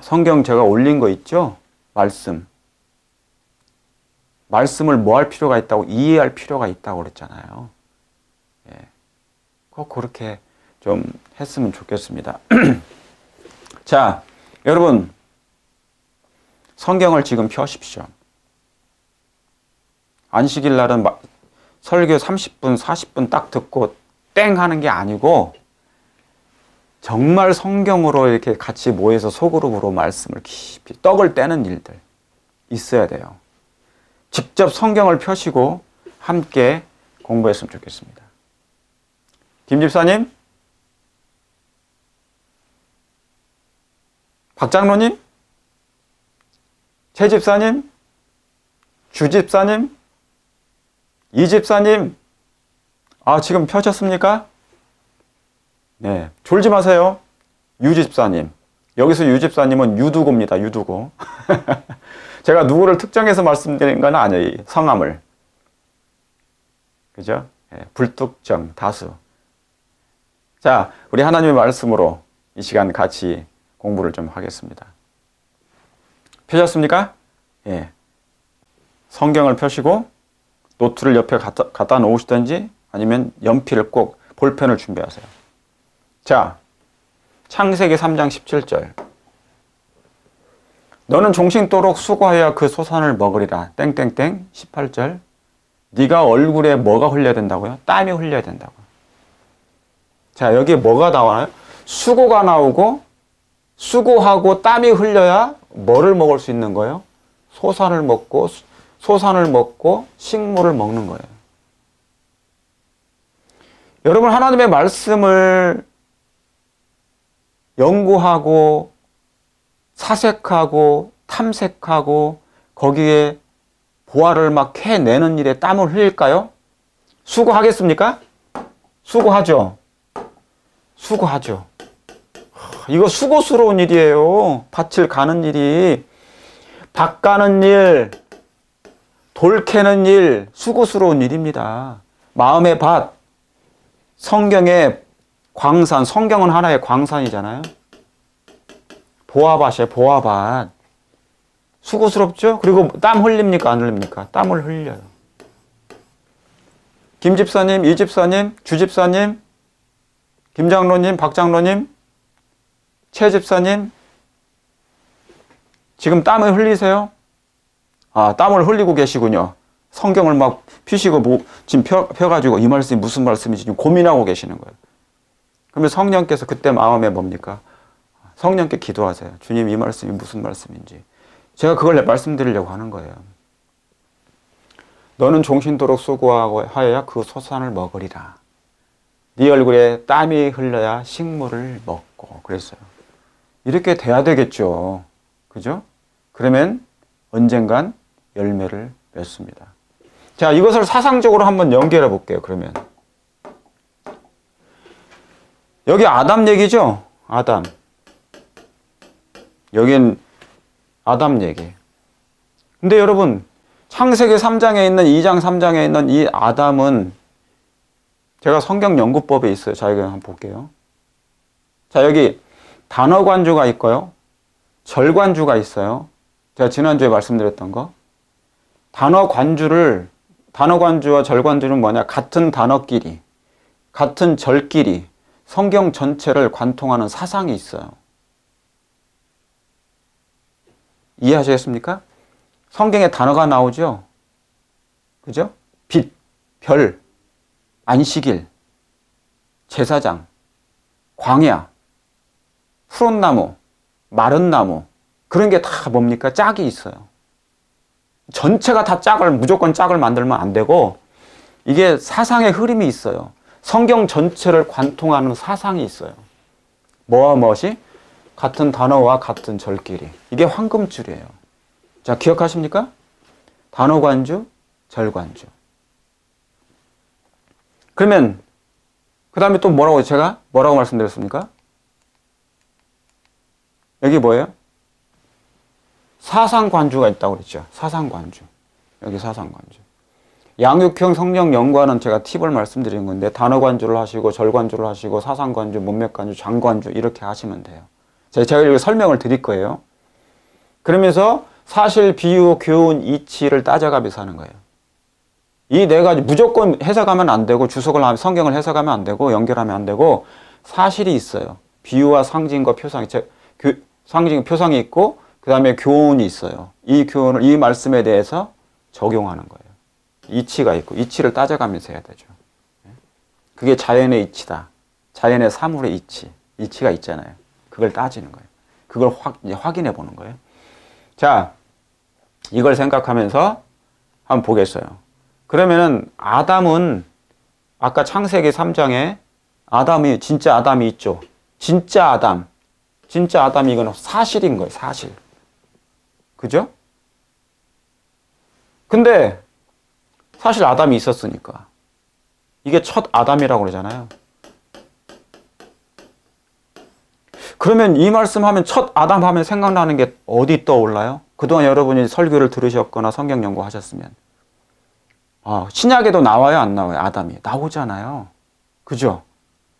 성경 제가 올린 거 있죠? 말씀을 뭐 할 필요가 있다고? 이해할 필요가 있다고 그랬잖아요. 예. 꼭 그렇게 좀 했으면 좋겠습니다. 자, 여러분 성경을 지금 펴십시오. 안식일 날은 설교 30분, 40분 딱 듣고 땡 하는 게 아니고 정말 성경으로 이렇게 같이 모여서 소그룹으로 말씀을 깊이 떡을 떼는 일들 있어야 돼요. 직접 성경을 펴시고 함께 공부했으면 좋겠습니다. 김 집사님? 박 장로님? 최 집사님? 주 집사님? 이 집사님? 지금 펴셨습니까? 네, 졸지 마세요. 유 집사님. 여기서 유 집사님은 유두고입니다. 유두고. 제가 누구를 특정해서 말씀드린 건 아니에요. 성함을. 그죠? 네, 불특정, 다수. 자, 우리 하나님의 말씀으로 이 시간 같이 공부를 좀 하겠습니다. 펴셨습니까? 예. 성경을 펴시고 노트를 옆에 갖다 놓으시든지 아니면 연필을 꼭 볼펜을 준비하세요. 자, 창세기 3장 17절. 너는 종신토록 수고하여 그 소산을 먹으리라. 땡땡땡 18절. 네가 얼굴에 뭐가 흘려야 된다고요? 땀이 흘려야 된다고. 자, 여기에 뭐가 나와요? 수고가 나오고 수고하고 땀이 흘려야 뭐를 먹을 수 있는 거예요? 소산을 먹고 식물을 먹는 거예요. 여러분 하나님의 말씀을 연구하고 사색하고 탐색하고 거기에 보화를 막 캐내는 일에 땀을 흘릴까요? 수고하겠습니까? 수고하죠. 수고하죠. 이거 수고스러운 일이에요. 밭을 가는 일이. 밭 가는 일, 돌 캐는 일, 수고스러운 일입니다. 마음의 밭, 성경의 광산, 성경은 하나의 광산이잖아요. 보아밭이에요, 보아밭. 수고스럽죠? 그리고 땀 흘립니까? 안 흘립니까? 땀을 흘려요. 김 집사님, 이 집사님, 주 집사님, 김 장로님, 박 장로님, 최 집사님, 지금 땀을 흘리세요? 땀을 흘리고 계시군요. 성경을 막 피시고 지금 펴가지고 이 말씀이 무슨 말씀인지 지금 고민하고 계시는 거예요. 그러면 성령께서 그때 마음에 뭡니까? 성령께 기도하세요. 주님, 이 말씀이 무슨 말씀인지. 제가 그걸 말씀드리려고 하는 거예요. 너는 종신토록 수고하고 하여야 그 소산을 먹으리라. 네 얼굴에 땀이 흘러야 식물을 먹고 그랬어요. 이렇게 돼야 되겠죠. 그죠? 그러면 언젠간 열매를 맺습니다. 자, 이것을 사상적으로 한번 연결해 볼게요. 그러면 여기 아담 얘기죠? 아담. 여긴 아담 얘기. 근데 여러분 창세기 3장에 있는 2장 3장에 있는 이 아담은 제가 성경 연구법에 있어요. 자, 이거 한번 볼게요. 자, 여기 단어관주가 있고요. 절관주가 있어요. 제가 지난주에 말씀드렸던 거. 단어관주와 절관주는 뭐냐? 같은 단어끼리, 같은 절끼리 성경 전체를 관통하는 사상이 있어요. 이해하시겠습니까? 성경에 단어가 나오죠? 그죠? 빛, 별, 안식일, 제사장, 광야, 푸른 나무, 마른 나무, 그런 게 다 뭡니까? 짝이 있어요. 전체가 다 무조건 짝을 만들면 안 되고, 이게 사상의 흐름이 있어요. 성경 전체를 관통하는 사상이 있어요. 뭐와 무엇이? 같은 단어와 같은 절끼리. 이게 황금줄이에요. 자, 기억하십니까? 단어관주, 절관주. 그러면 그 다음에 또 제가 뭐라고 말씀드렸습니까? 여기 뭐예요? 사상관주가 있다고 그랬죠. 사상관주. 여기 사상관주. 양육형 성경 연구하는 제가 팁을 말씀드린 건데 단어 관주를 하시고 절 관주를 하시고 사상 관주, 문맥 관주, 장 관주 이렇게 하시면 돼요. 제가 이렇게 설명을 드릴 거예요. 그러면서 사실, 비유, 교훈, 이치를 따져가면서 하는 거예요. 이 네 가지 무조건 해석하면 안 되고 주석을 하면 성경을 해석하면 안 되고 연결하면 안 되고 사실이 있어요. 비유와 상징과 표상이 상징 표상이 있고 그 다음에 교훈이 있어요. 이 교훈을 이 말씀에 대해서 적용하는 거예요. 이치가 있고 이치를 따져가면서 해야 되죠. 그게 자연의 이치다. 자연의 사물의 이치가 있잖아요. 그걸 따지는 거예요. 그걸 확인해 보는 거예요. 자, 이걸 생각하면서 한번 보겠어요. 그러면은 아담은 아까 창세기 3장에 아담이 진짜 아담이 있죠. 진짜 아담이 이건 사실인 거예요. 사실. 그죠? 근데 사실 아담이 있었으니까 이게 첫 아담이라고 그러잖아요. 그러면 이 말씀하면 첫 아담 하면 생각나는 게 어디 떠올라요? 그동안 여러분이 설교를 들으셨거나 성경 연구하셨으면 신약에도 나와요, 안 나와요? 아담이 나오잖아요. 그죠?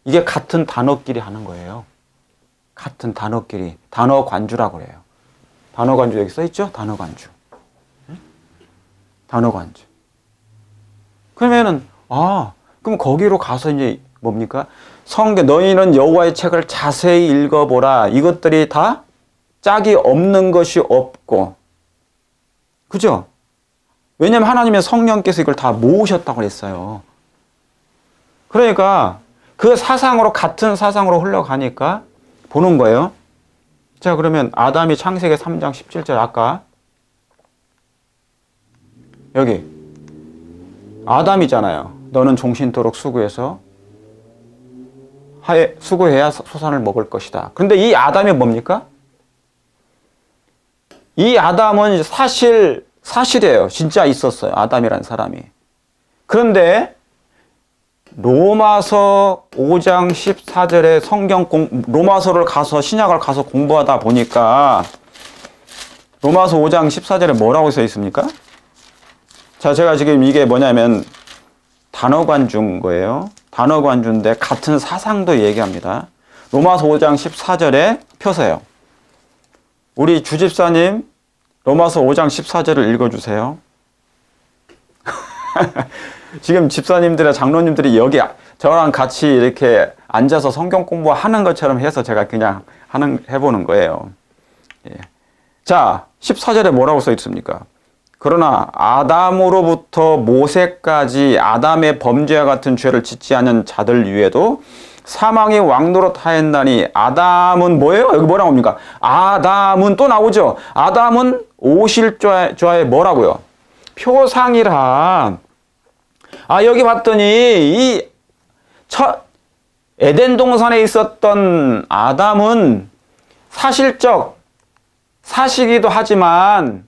이게 같은 단어끼리 하는 거예요. 같은 단어끼리 단어 관주라고 그래요. 단어 관주 여기 써 있죠? 단어 관주. 단어 관주. 그러면은 그럼 거기로 가서 이제 뭡니까? 성경 너희는 여호와의 책을 자세히 읽어보라. 이것들이 다 짝이 없는 것이 없고, 그죠? 왜냐하면 하나님의 성령께서 이걸 다 모으셨다고 했어요. 그러니까 그 사상으로 같은 사상으로 흘러가니까 보는 거예요. 자, 그러면 아담이 창세기 3장 17절 아까 여기 아담이잖아요. 너는 종신토록 수고해서 수고해야 소산을 먹을 것이다. 그런데 이 아담이 뭡니까? 이 아담은 사실이에요. 진짜 있었어요. 아담이라는 사람이. 그런데 로마서 5장 14절에 로마서를 가서 신약을 가서 공부하다 보니까 로마서 5장 14절에 뭐라고 써 있습니까? 자, 제가 지금 이게 뭐냐면 단어관주인 거예요. 단어관주인데 같은 사상도 얘기합니다. 로마서 5장 14절에 펴세요. 우리 주집사님 로마서 5장 14절을 읽어주세요. 지금 집사님들이나 장로님들이 여기 저랑 같이 이렇게 앉아서 성경 공부하는 것처럼 해서 제가 그냥 해보는 거예요. 예. 자, 14절에 뭐라고 써 있습니까? 그러나 아담으로부터 모세까지 아담의 범죄와 같은 죄를 짓지 않은 자들 위에도 사망이 왕노릇하였나니 아담은 뭐예요? 여기 뭐라고 합니까? 아담은 또 나오죠. 아담은 오실자의 뭐라고요? 표상이라. 여기 봤더니 이 첫 에덴 동산에 있었던 아담은 사시기도 하지만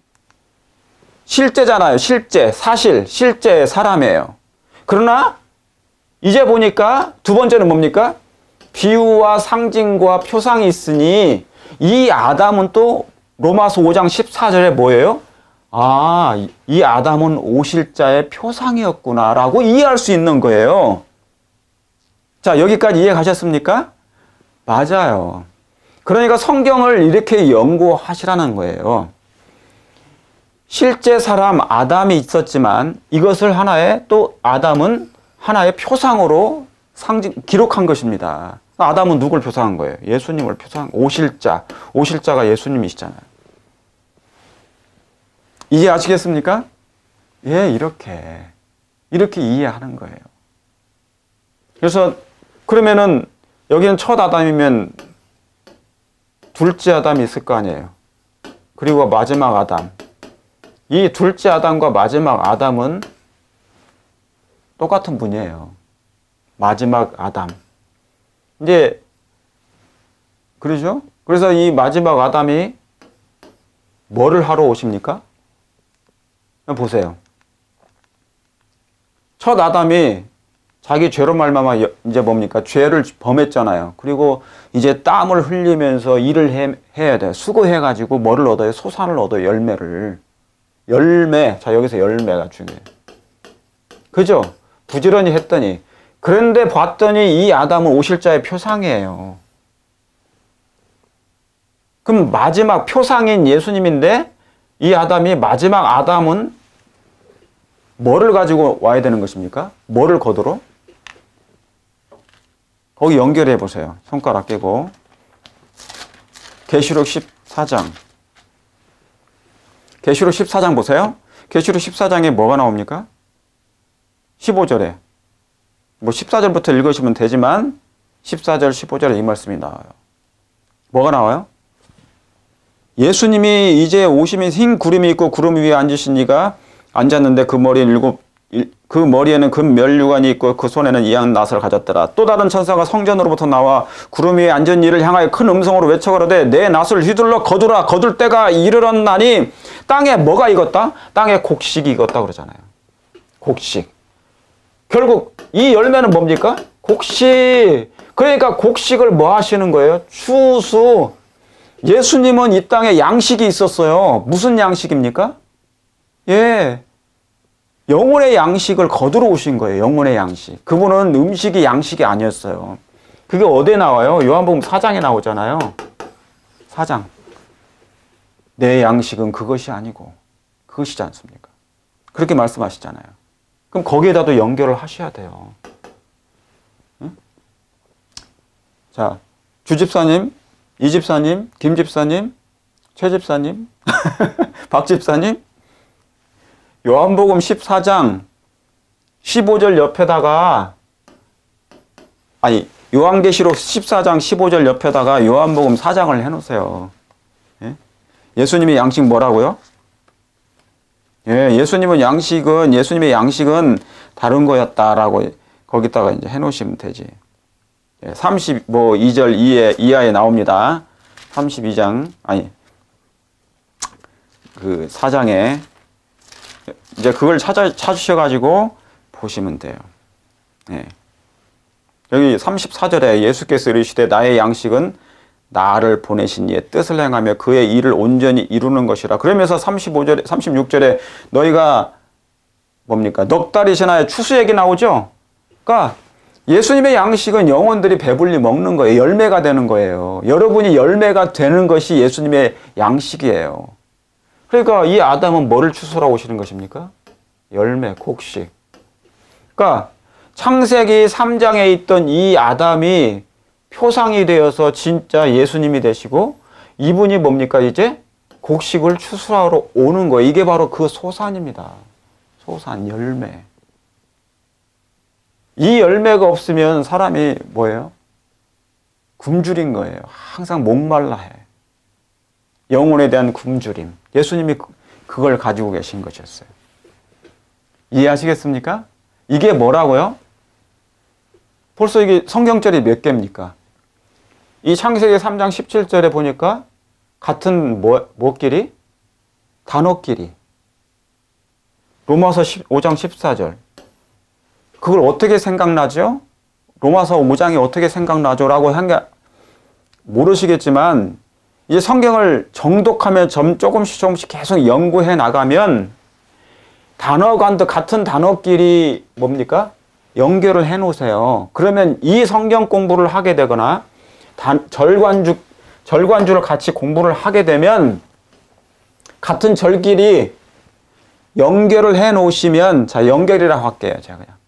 실제잖아요. 실제 사람이에요. 그러나 이제 보니까 두 번째는 뭡니까? 비유와 상징과 표상이 있으니 이 아담은 또 로마서 5장 14절에 뭐예요? 이 아담은 오실자의 표상이었구나라고 이해할 수 있는 거예요. 자, 여기까지 이해 가셨습니까? 맞아요. 그러니까 성경을 이렇게 연구하시라는 거예요. 실제 사람 아담이 있었지만 이것을 또 아담은 하나의 표상으로 기록한 것입니다. 아담은 누굴 표상한 거예요? 예수님을 오실자가 예수님이시잖아요. 이해 아시겠습니까? 예, 이렇게 이해하는 거예요. 그래서 그러면은 여기는 첫 아담이면 둘째 아담이 있을 거 아니에요. 그리고 마지막 아담. 이 둘째 아담과 마지막 아담은 똑같은 분이에요. 마지막 아담. 이제 그러죠? 그래서 이 마지막 아담이 뭐를 하러 오십니까? 보세요. 첫 아담이 자기 죄로 말미암아 이제 뭡니까? 죄를 범했잖아요. 그리고 이제 땀을 흘리면서 일을 해야 돼요. 수고해가지고 뭐를 얻어요? 소산을 얻어요. 열매. 자, 여기서 열매가 중요해요. 그죠? 부지런히 했더니. 그런데 봤더니 이 아담은 오실자의 표상이에요. 그럼 마지막 표상인 예수님인데 이 아담이 마지막 아담은 뭐를 가지고 와야 되는 것입니까? 뭐를 거두러? 거기 연결해 보세요. 손가락 깨고. 계시록 14장. 계시록 14장 보세요. 계시록 14장에 뭐가 나옵니까? 15절에. 뭐 14절부터 읽으시면 되지만 14절, 15절에 이 말씀이 나와요. 뭐가 나와요? 예수님이 이제 오시면 흰 구름이 있고 구름 위에 앉으신 이가 앉았는데 그 머리에는 금 면류관이 있고 그 손에는 이양 낫을 가졌더라. 또 다른 천사가 성전으로부터 나와 구름 위에 앉은 이를 향하여 큰 음성으로 외쳐 가로되 내 낫을 휘둘러 거두라. 거둘 때가 이르렀나니 땅에 뭐가 익었다? 땅에 곡식이 익었다 그러잖아요. 곡식. 결국 이 열매는 뭡니까? 곡식. 그러니까 곡식을 뭐 하시는 거예요? 추수. 예수님은 이 땅에 양식이 있었어요. 무슨 양식입니까? 예. 영혼의 양식을 거두러 오신 거예요. 영혼의 양식. 그분은 음식이 양식이 아니었어요. 그게 어디에 나와요? 요한복음 4장에 나오잖아요. 4장. 내 양식은 그것이 아니고 그것이지 않습니까? 그렇게 말씀하시잖아요. 그럼 거기에다도 연결을 하셔야 돼요. 응? 자, 주집사님, 이집사님, 김집사님, 최집사님, 박집사님, 요한복음 14장 15절 옆에다가 요한계시록 14장 15절 옆에다가 요한복음 4장을 해놓으세요. 예? 예수님의 양식 뭐라고요? 예, 예수님의 양식은 다른 거였다라고 거기다가 이제 해놓으시면 되지. 예, 32절 이하에 나옵니다. 32장 그 4장에 이제 그걸 찾으셔가지고 보시면 돼요. 예. 여기 34절에 예수께서 이르시되 나의 양식은 나를 보내신 이의 뜻을 행하며 그의 일을 온전히 이루는 것이라. 그러면서 36절에 너희가 뭡니까? 넉 달이 지나야 추수 얘기 나오죠? 그러니까 예수님의 양식은 영혼들이 배불리 먹는 거예요. 열매가 되는 거예요. 여러분이 열매가 되는 것이 예수님의 양식이에요. 그러니까 이 아담은 뭐를 추수하러 오시는 것입니까? 열매, 곡식. 그러니까 창세기 3장에 있던 이 아담이 표상이 되어서 진짜 예수님이 되시고 이분이 뭡니까? 이제 곡식을 추수하러 오는 거예요. 이게 바로 그 소산입니다. 소산, 열매. 이 열매가 없으면 사람이 뭐예요? 굶주린 거예요. 항상 목말라 해. 영혼에 대한 굶주림. 예수님이 그걸 가지고 계신 것이었어요. 이해하시겠습니까? 이게 뭐라고요? 벌써 이게 성경절이 몇 개입니까? 이 창세기 3장 17절에 보니까 같은 뭐끼리? 단어끼리. 로마서 5장 14절. 그걸 어떻게 생각나죠? 로마서 5장이 어떻게 생각나죠? 라고 한 게 모르시겠지만 이 성경을 정독하면 조금씩 계속 연구해 나가면 단어간도 같은 단어끼리 뭡니까? 연결을 해 놓으세요. 그러면 이 성경 공부를 하게 되거나 절관주를 같이 공부를 하게 되면 같은 절끼리 연결을 해 놓으시면, 자, 연결이라고 할게요. 제가 그냥.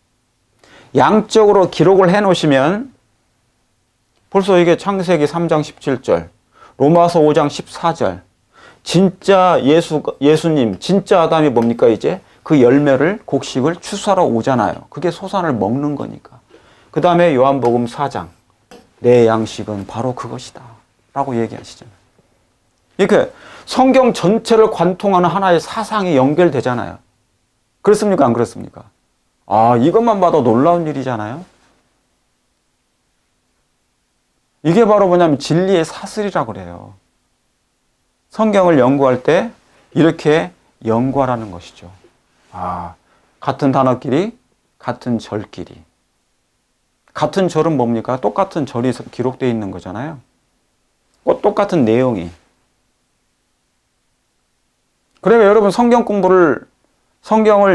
양적으로 기록을 해 놓으시면 벌써 이게 창세기 3장 17절, 로마서 5장 14절, 진짜 예수님, 진짜 아담이 뭡니까? 이제 그 열매를, 곡식을 추수하러 오잖아요. 그게 소산을 먹는 거니까. 그 다음에 요한복음 4장, 내 양식은 바로 그것이다 라고 얘기하시잖아요. 이렇게 성경 전체를 관통하는 하나의 사상이 연결되잖아요. 그렇습니까? 안 그렇습니까? 아, 이것만 봐도 놀라운 일이잖아요. 이게 바로 뭐냐면 진리의 사슬이라고 그래요. 성경을 연구할 때 이렇게 연구하라는 것이죠. 아, 같은 단어끼리, 같은 절끼리. 같은 절은 뭡니까? 똑같은 절이 기록되어 있는 거잖아요. 똑같은 내용이. 그러면 여러분 성경을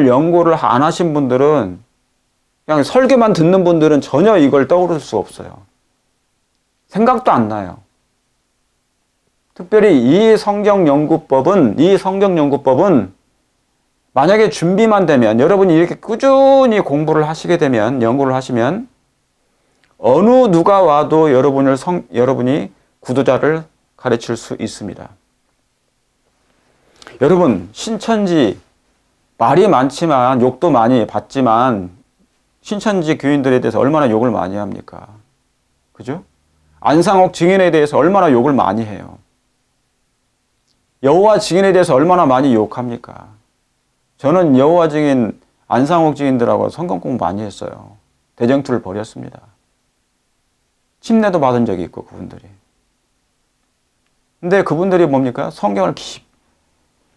연구를 안 하신 분들은 그냥 설교만 듣는 분들은 전혀 이걸 떠오를 수 없어요. 생각도 안 나요. 특별히 이 성경 연구법은 만약에 준비만 되면, 여러분이 이렇게 꾸준히 공부를 하시게 되면, 연구를 하시면 어느 누가 와도 여러분이 구도자를 가르칠 수 있습니다. 여러분, 신천지 말이 많지만 욕도 많이 받지만 신천지 교인들에 대해서 얼마나 욕을 많이 합니까? 그죠? 안상옥 증인에 대해서 얼마나 욕을 많이 해요. 여호와 증인에 대해서 얼마나 많이 욕합니까? 저는 여호와 증인, 안상옥 증인들하고 성경 공부 많이 했어요. 대쟁투를 벌였습니다. 침례도 받은 적이 있고 그분들이. 근데 그분들이 뭡니까? 성경을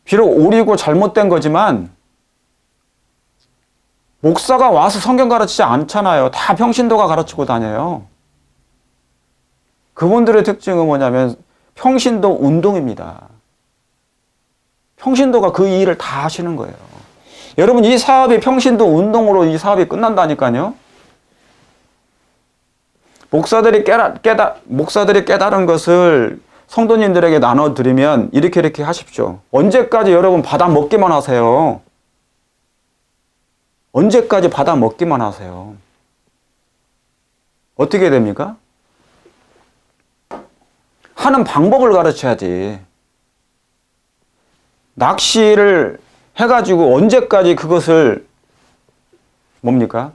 비록 오리고 잘못된 거지만 목사가 와서 성경 가르치지 않잖아요. 다 평신도가 가르치고 다녀요. 그분들의 특징은 뭐냐면 평신도 운동입니다. 평신도가 그 일을 다 하시는 거예요. 여러분, 이 사업이 평신도 운동으로 이 사업이 끝난다니까요. 목사들이 깨달은 것을 성도님들에게 나눠드리면 이렇게 하십시오. 언제까지 여러분 받아 먹기만 하세요? 언제까지 받아 먹기만 하세요? 어떻게 됩니까? 하는 방법을 가르쳐야지. 낚시를 해가지고 언제까지 그것을 뭡니까?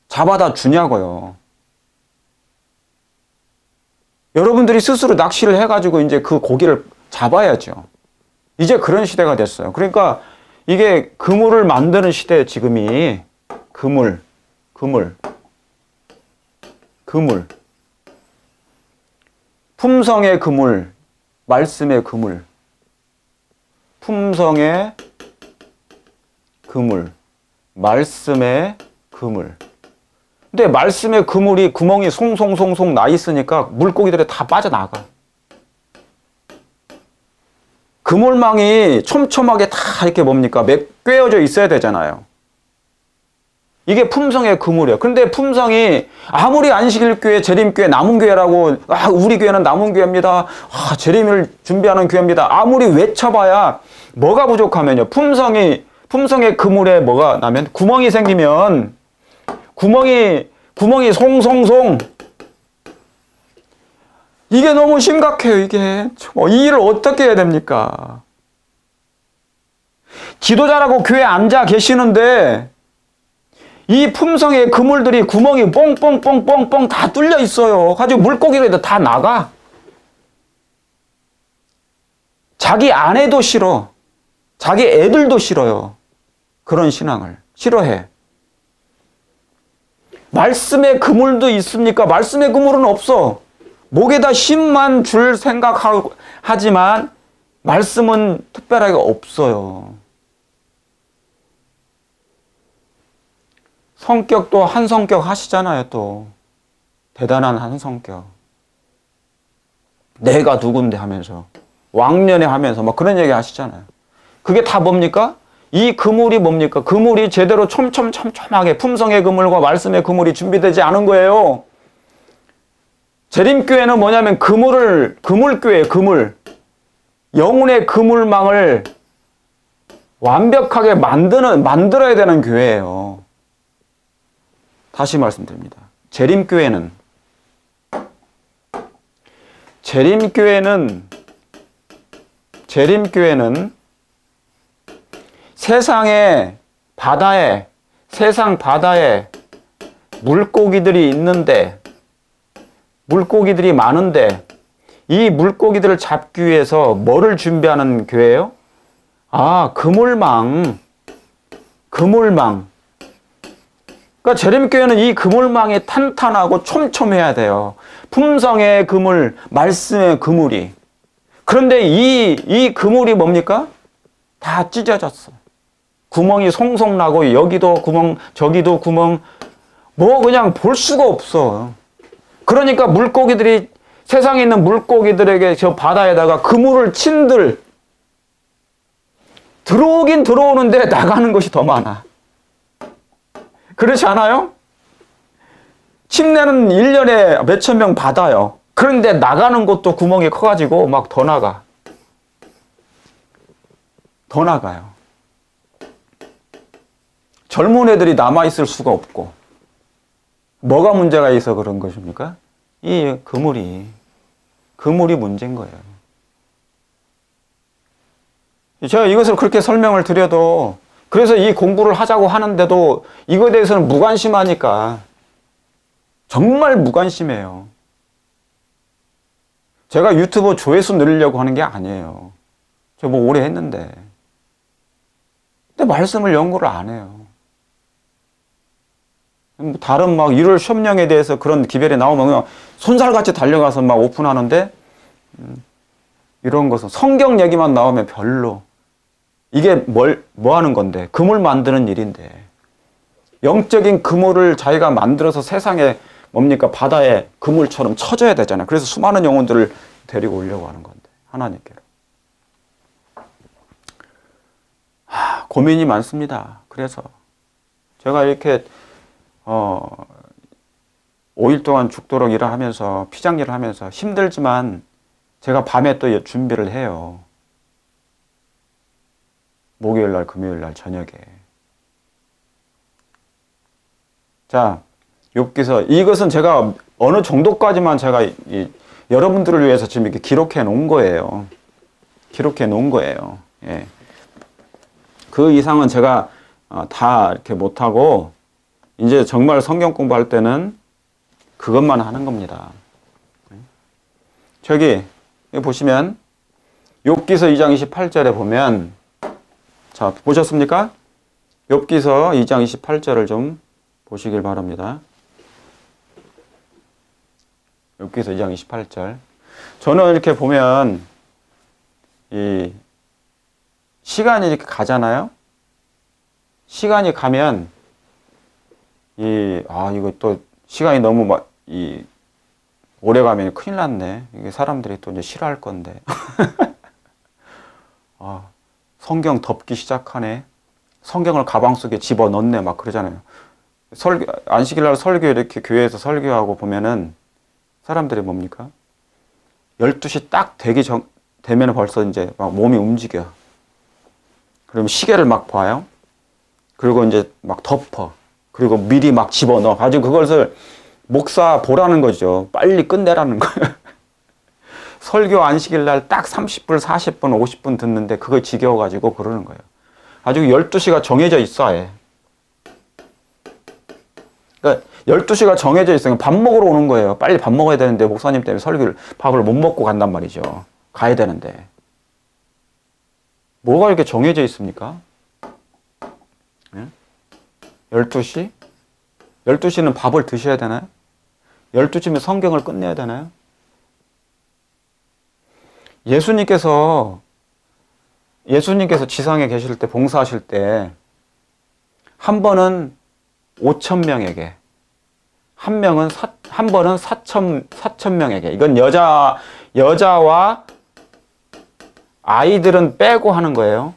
잡아다 주냐고요. 여러분들이 스스로 낚시를 해가지고 이제 그 고기를 잡아야죠. 이제 그런 시대가 됐어요. 그러니까 이게 그물을 만드는 시대예요, 지금이. 그물. 품성의 그물, 말씀의 그물. 품성의 그물, 말씀의 그물. 근데 말씀의 그물이 구멍이 송송송송 나 있으니까 물고기들이 다 빠져나가. 그물망이 촘촘하게 다 이렇게 뭡니까? 꿰어져 있어야 되잖아요. 이게 품성의 그물이에요. 근데 품성이 아무리 안식일교회, 재림교회, 남은교회라고, 우리 교회는 남은교회입니다. 재림을 준비하는 교회입니다. 아무리 외쳐봐야 뭐가 부족하면요. 품성의 그물에 뭐가 나면 구멍이 생기면 구멍이 송송송. 이게 너무 심각해요, 이게. 이 일을 어떻게 해야 됩니까? 지도자라고 교회에 앉아 계시는데 이 품성의 그물들이 구멍이 뽕뽕뽕뽕뽕 다 뚫려 있어요. 가지고 물고기라도 다 나가. 자기 아내도 싫어. 자기 애들도 싫어요. 그런 신앙을 싫어해. 말씀의 그물도 있습니까? 말씀의 그물은 없어. 목에다 힘만 줄 생각하지만 말씀은 특별하게 없어요. 성격도 한 성격 하시잖아요, 또. 대단한 한 성격. 내가 누군데 하면서. 왕년에 하면서 막 그런 얘기 하시잖아요. 그게 다 뭡니까? 이 그물이 뭡니까? 그물이 제대로 촘촘하게 품성의 그물과 말씀의 그물이 준비되지 않은 거예요. 재림교회는 뭐냐면 그물교회예요, 그물. 영혼의 그물망을 완벽하게 만들어야 되는 교회예요. 다시 말씀드립니다. 재림교회는 세상 바다에 물고기들이 있는데, 물고기들이 많은데, 이 물고기들을 잡기 위해서 뭐를 준비하는 교회예요? 그물망. 그러니까 재림교회는 이 그물망이 탄탄하고 촘촘해야 돼요. 품성의 그물, 말씀의 그물이. 그런데 이 그물이 뭡니까? 다 찢어졌어. 구멍이 송송 나고 여기도 구멍, 저기도 구멍, 뭐 그냥 볼 수가 없어. 그러니까 물고기들이, 세상에 있는 물고기들에게 저 바다에다가 그물을 친들, 들어오긴 들어오는데 나가는 것이 더 많아. 그렇지 않아요? 침내는 1년에 몇천 명 받아요. 그런데 나가는 곳도 구멍이 커가지고 막 더 나가. 더 나가요. 젊은 애들이 남아있을 수가 없고. 뭐가 문제가 있어 그런 것입니까? 이 그물이 문제인 거예요. 제가 이것을 그렇게 설명을 드려도, 그래서 이 공부를 하자고 하는데도 이거에 대해서는 무관심하니까, 정말 무관심해요. 제가 유튜브 조회수 늘리려고 하는 게 아니에요. 저 뭐 오래 했는데. 근데 말씀을 연구를 안 해요. 다른 막 일월 시험령에 대해서 그런 기별이 나오면 그냥 손살같이 달려가서 막 오픈하는데, 이런 것은 성경 얘기만 나오면 별로. 이게 뭐 하는 건데? 그물 만드는 일인데. 영적인 그물을 자기가 만들어서 세상에 뭡니까? 바다에 그물처럼 쳐줘야 되잖아요. 그래서 수많은 영혼들을 데리고 오려고 하는 건데. 하나님께로. 고민이 많습니다. 그래서 제가 이렇게 5일 동안 죽도록 일을 하면서, 피장 일을 하면서 힘들지만 제가 밤에 또 준비를 해요. 목요일 날, 금요일 날 저녁에. 자, 욥기서, 이것은 제가 어느 정도까지만 제가 여러분들을 위해서 지금 이렇게 기록해 놓은 거예요. 기록해 놓은 거예요. 예. 그 이상은 제가 다 이렇게 못하고, 이제 정말 성경 공부할 때는 그것만 하는 겁니다. 저기 보시면 욥기서 2장 28절에 보면, 자, 보셨습니까? 욥기서 2장 28절을 좀 보시길 바랍니다. 욥기서 2장 28절. 저는 이렇게 보면 이 시간이 이렇게 가잖아요. 시간이 가면 이거 또 시간이 너무 오래 가면 큰일 났네. 이게 사람들이 또 이제 싫어할 건데. 성경 덮기 시작하네. 성경을 가방 속에 집어넣네. 막 그러잖아요. 안식일날 설교 이렇게 교회에서 설교하고 보면은 사람들이 뭡니까? 12시 딱 되면 벌써 이제 막 몸이 움직여. 그럼 시계를 막 봐요. 그리고 이제 막 덮어. 그리고 미리 막 집어넣어. 가지고 그것을 목사 보라는 거죠. 빨리 끝내라는 거예요. 설교 안식일 날 딱 30분, 40분, 50분 듣는데 그거 지겨워가지고 그러는 거예요. 아주 12시가 정해져 있어, 아예. 그러니까 12시가 정해져 있으면 밥 먹으러 오는 거예요. 빨리 밥 먹어야 되는데 목사님 때문에 밥을 못 먹고 간단 말이죠. 가야 되는데. 뭐가 이렇게 정해져 있습니까? 12시? 12시는 밥을 드셔야 되나요? 12시면 성경을 끝내야 되나요? 예수님께서 지상에 계실 때, 봉사하실 때, 한 번은 5,000명에게, 한 번은 4,000명에게. 이건 여자와 아이들은 빼고 하는 거예요.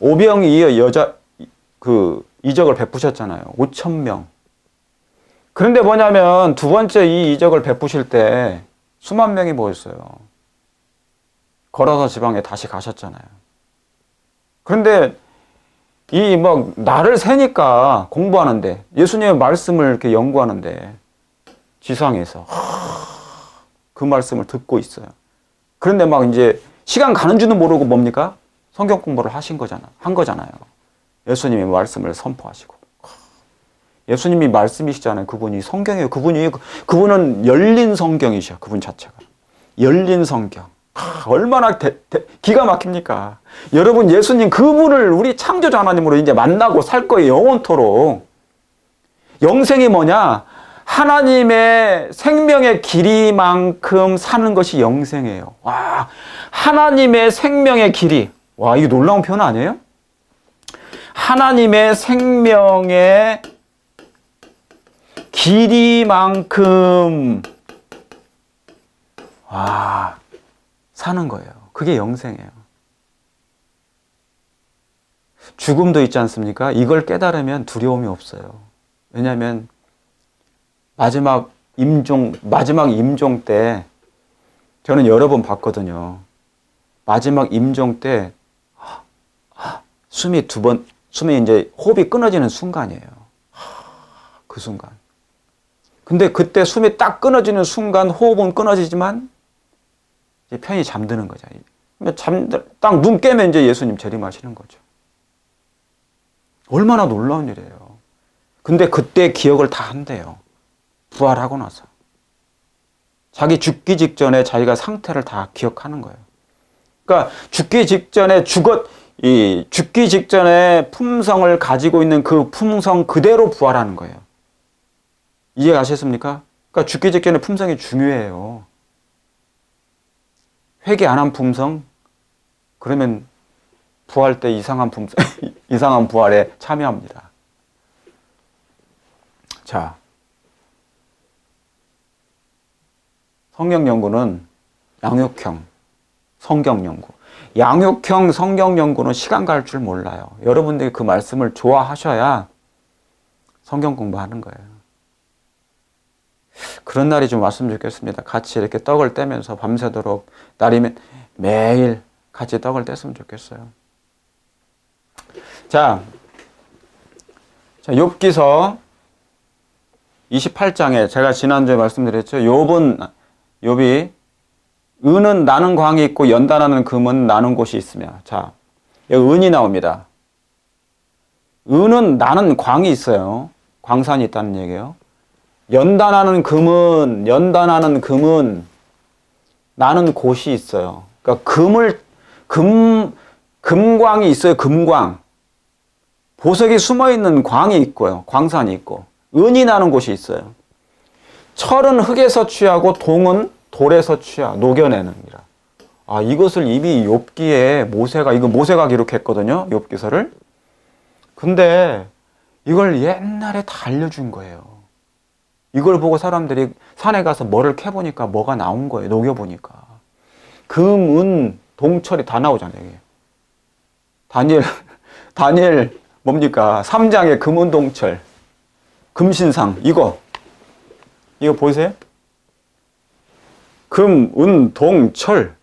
오병이어 이적을 베푸셨잖아요. 5,000명. 그런데 뭐냐면 두 번째 이 이적을 베푸실 때 수만 명이 모였어요. 걸어서 지방에 다시 가셨잖아요. 그런데 나를 세니까 공부하는데, 예수님의 말씀을 이렇게 연구하는데, 지상에서 그 말씀을 듣고 있어요. 그런데 막 이제 시간 가는 줄은 모르고 뭡니까? 성경 공부를 한 거잖아요. 예수님의 말씀을 선포하시고. 예수님이 말씀이시잖아요. 그분이 성경이에요. 그분은 열린 성경이셔. 그분 자체가. 열린 성경. 얼마나 기가 막힙니까? 여러분, 예수님 그분을 우리 창조주 하나님으로 이제 만나고 살 거예요. 영원토록. 영생이 뭐냐? 하나님의 생명의 길이만큼 사는 것이 영생이에요. 와, 하나님의 생명의 길이. 와, 이거 놀라운 표현 아니에요? 하나님의 생명의 길이만큼 사는 거예요. 그게 영생이에요. 죽음도 있지 않습니까? 이걸 깨달으면 두려움이 없어요. 왜냐하면 마지막 임종 때 저는 여러 번 봤거든요. 마지막 임종 때 숨이 이제 호흡이 끊어지는 순간이에요. 그 순간. 근데 그때 숨이 딱 끊어지는 순간 호흡은 끊어지지만 이제 편히 잠드는 거죠. 딱 눈 깨면 이제 예수님 재림하시는 거죠. 얼마나 놀라운 일이에요. 근데 그때 기억을 다 한대요. 부활하고 나서. 자기 죽기 직전에 자기가 상태를 다 기억하는 거예요. 그러니까 죽기 직전에 품성을 가지고 있는 그 품성 그대로 부활하는 거예요. 이해가셨습니까? 그러니까 죽기 직전에 품성이 중요해요. 회개 안 한 품성? 그러면 부활 때 이상한 부활에 참여합니다. 자, 성경 연구는 양육형 성경 연구. 양육형 성경 연구는 시간 갈 줄 몰라요. 여러분들이 그 말씀을 좋아하셔야 성경 공부하는 거예요. 그런 날이 좀 왔으면 좋겠습니다. 같이 이렇게 떡을 떼면서 밤새도록 날이면 매일 같이 떡을 뗐으면 좋겠어요. 자, 욥기서 28장에 제가 지난주에 말씀드렸죠. 욥이 은은 나는 광이 있고 연단하는 금은 나는 곳이 있으며. 자, 여기 은이 나옵니다. 은은 나는 광이 있어요. 광산이 있다는 얘기예요. 연단하는 금은 나는 곳이 있어요. 그러니까 금광이 있어요. 금광. 보석이 숨어있는 광이 있고요. 광산이 있고. 은이 나는 곳이 있어요. 철은 흙에서 취하고 동은 돌에서 취하, 녹여내느니라. 아, 이것을 이미 욥기에 모세가 기록했거든요. 욥기서를. 근데 이걸 옛날에 다 알려준 거예요. 이걸 보고 사람들이 산에 가서 뭐를 캐보니까 뭐가 나온 거예요. 녹여보니까. 금, 은, 동철이 다 나오잖아요. 이게. 다니엘 뭡니까? 3장에 금, 은, 동철. 금신상. 이거 보이세요? 금, 은, 동, 철.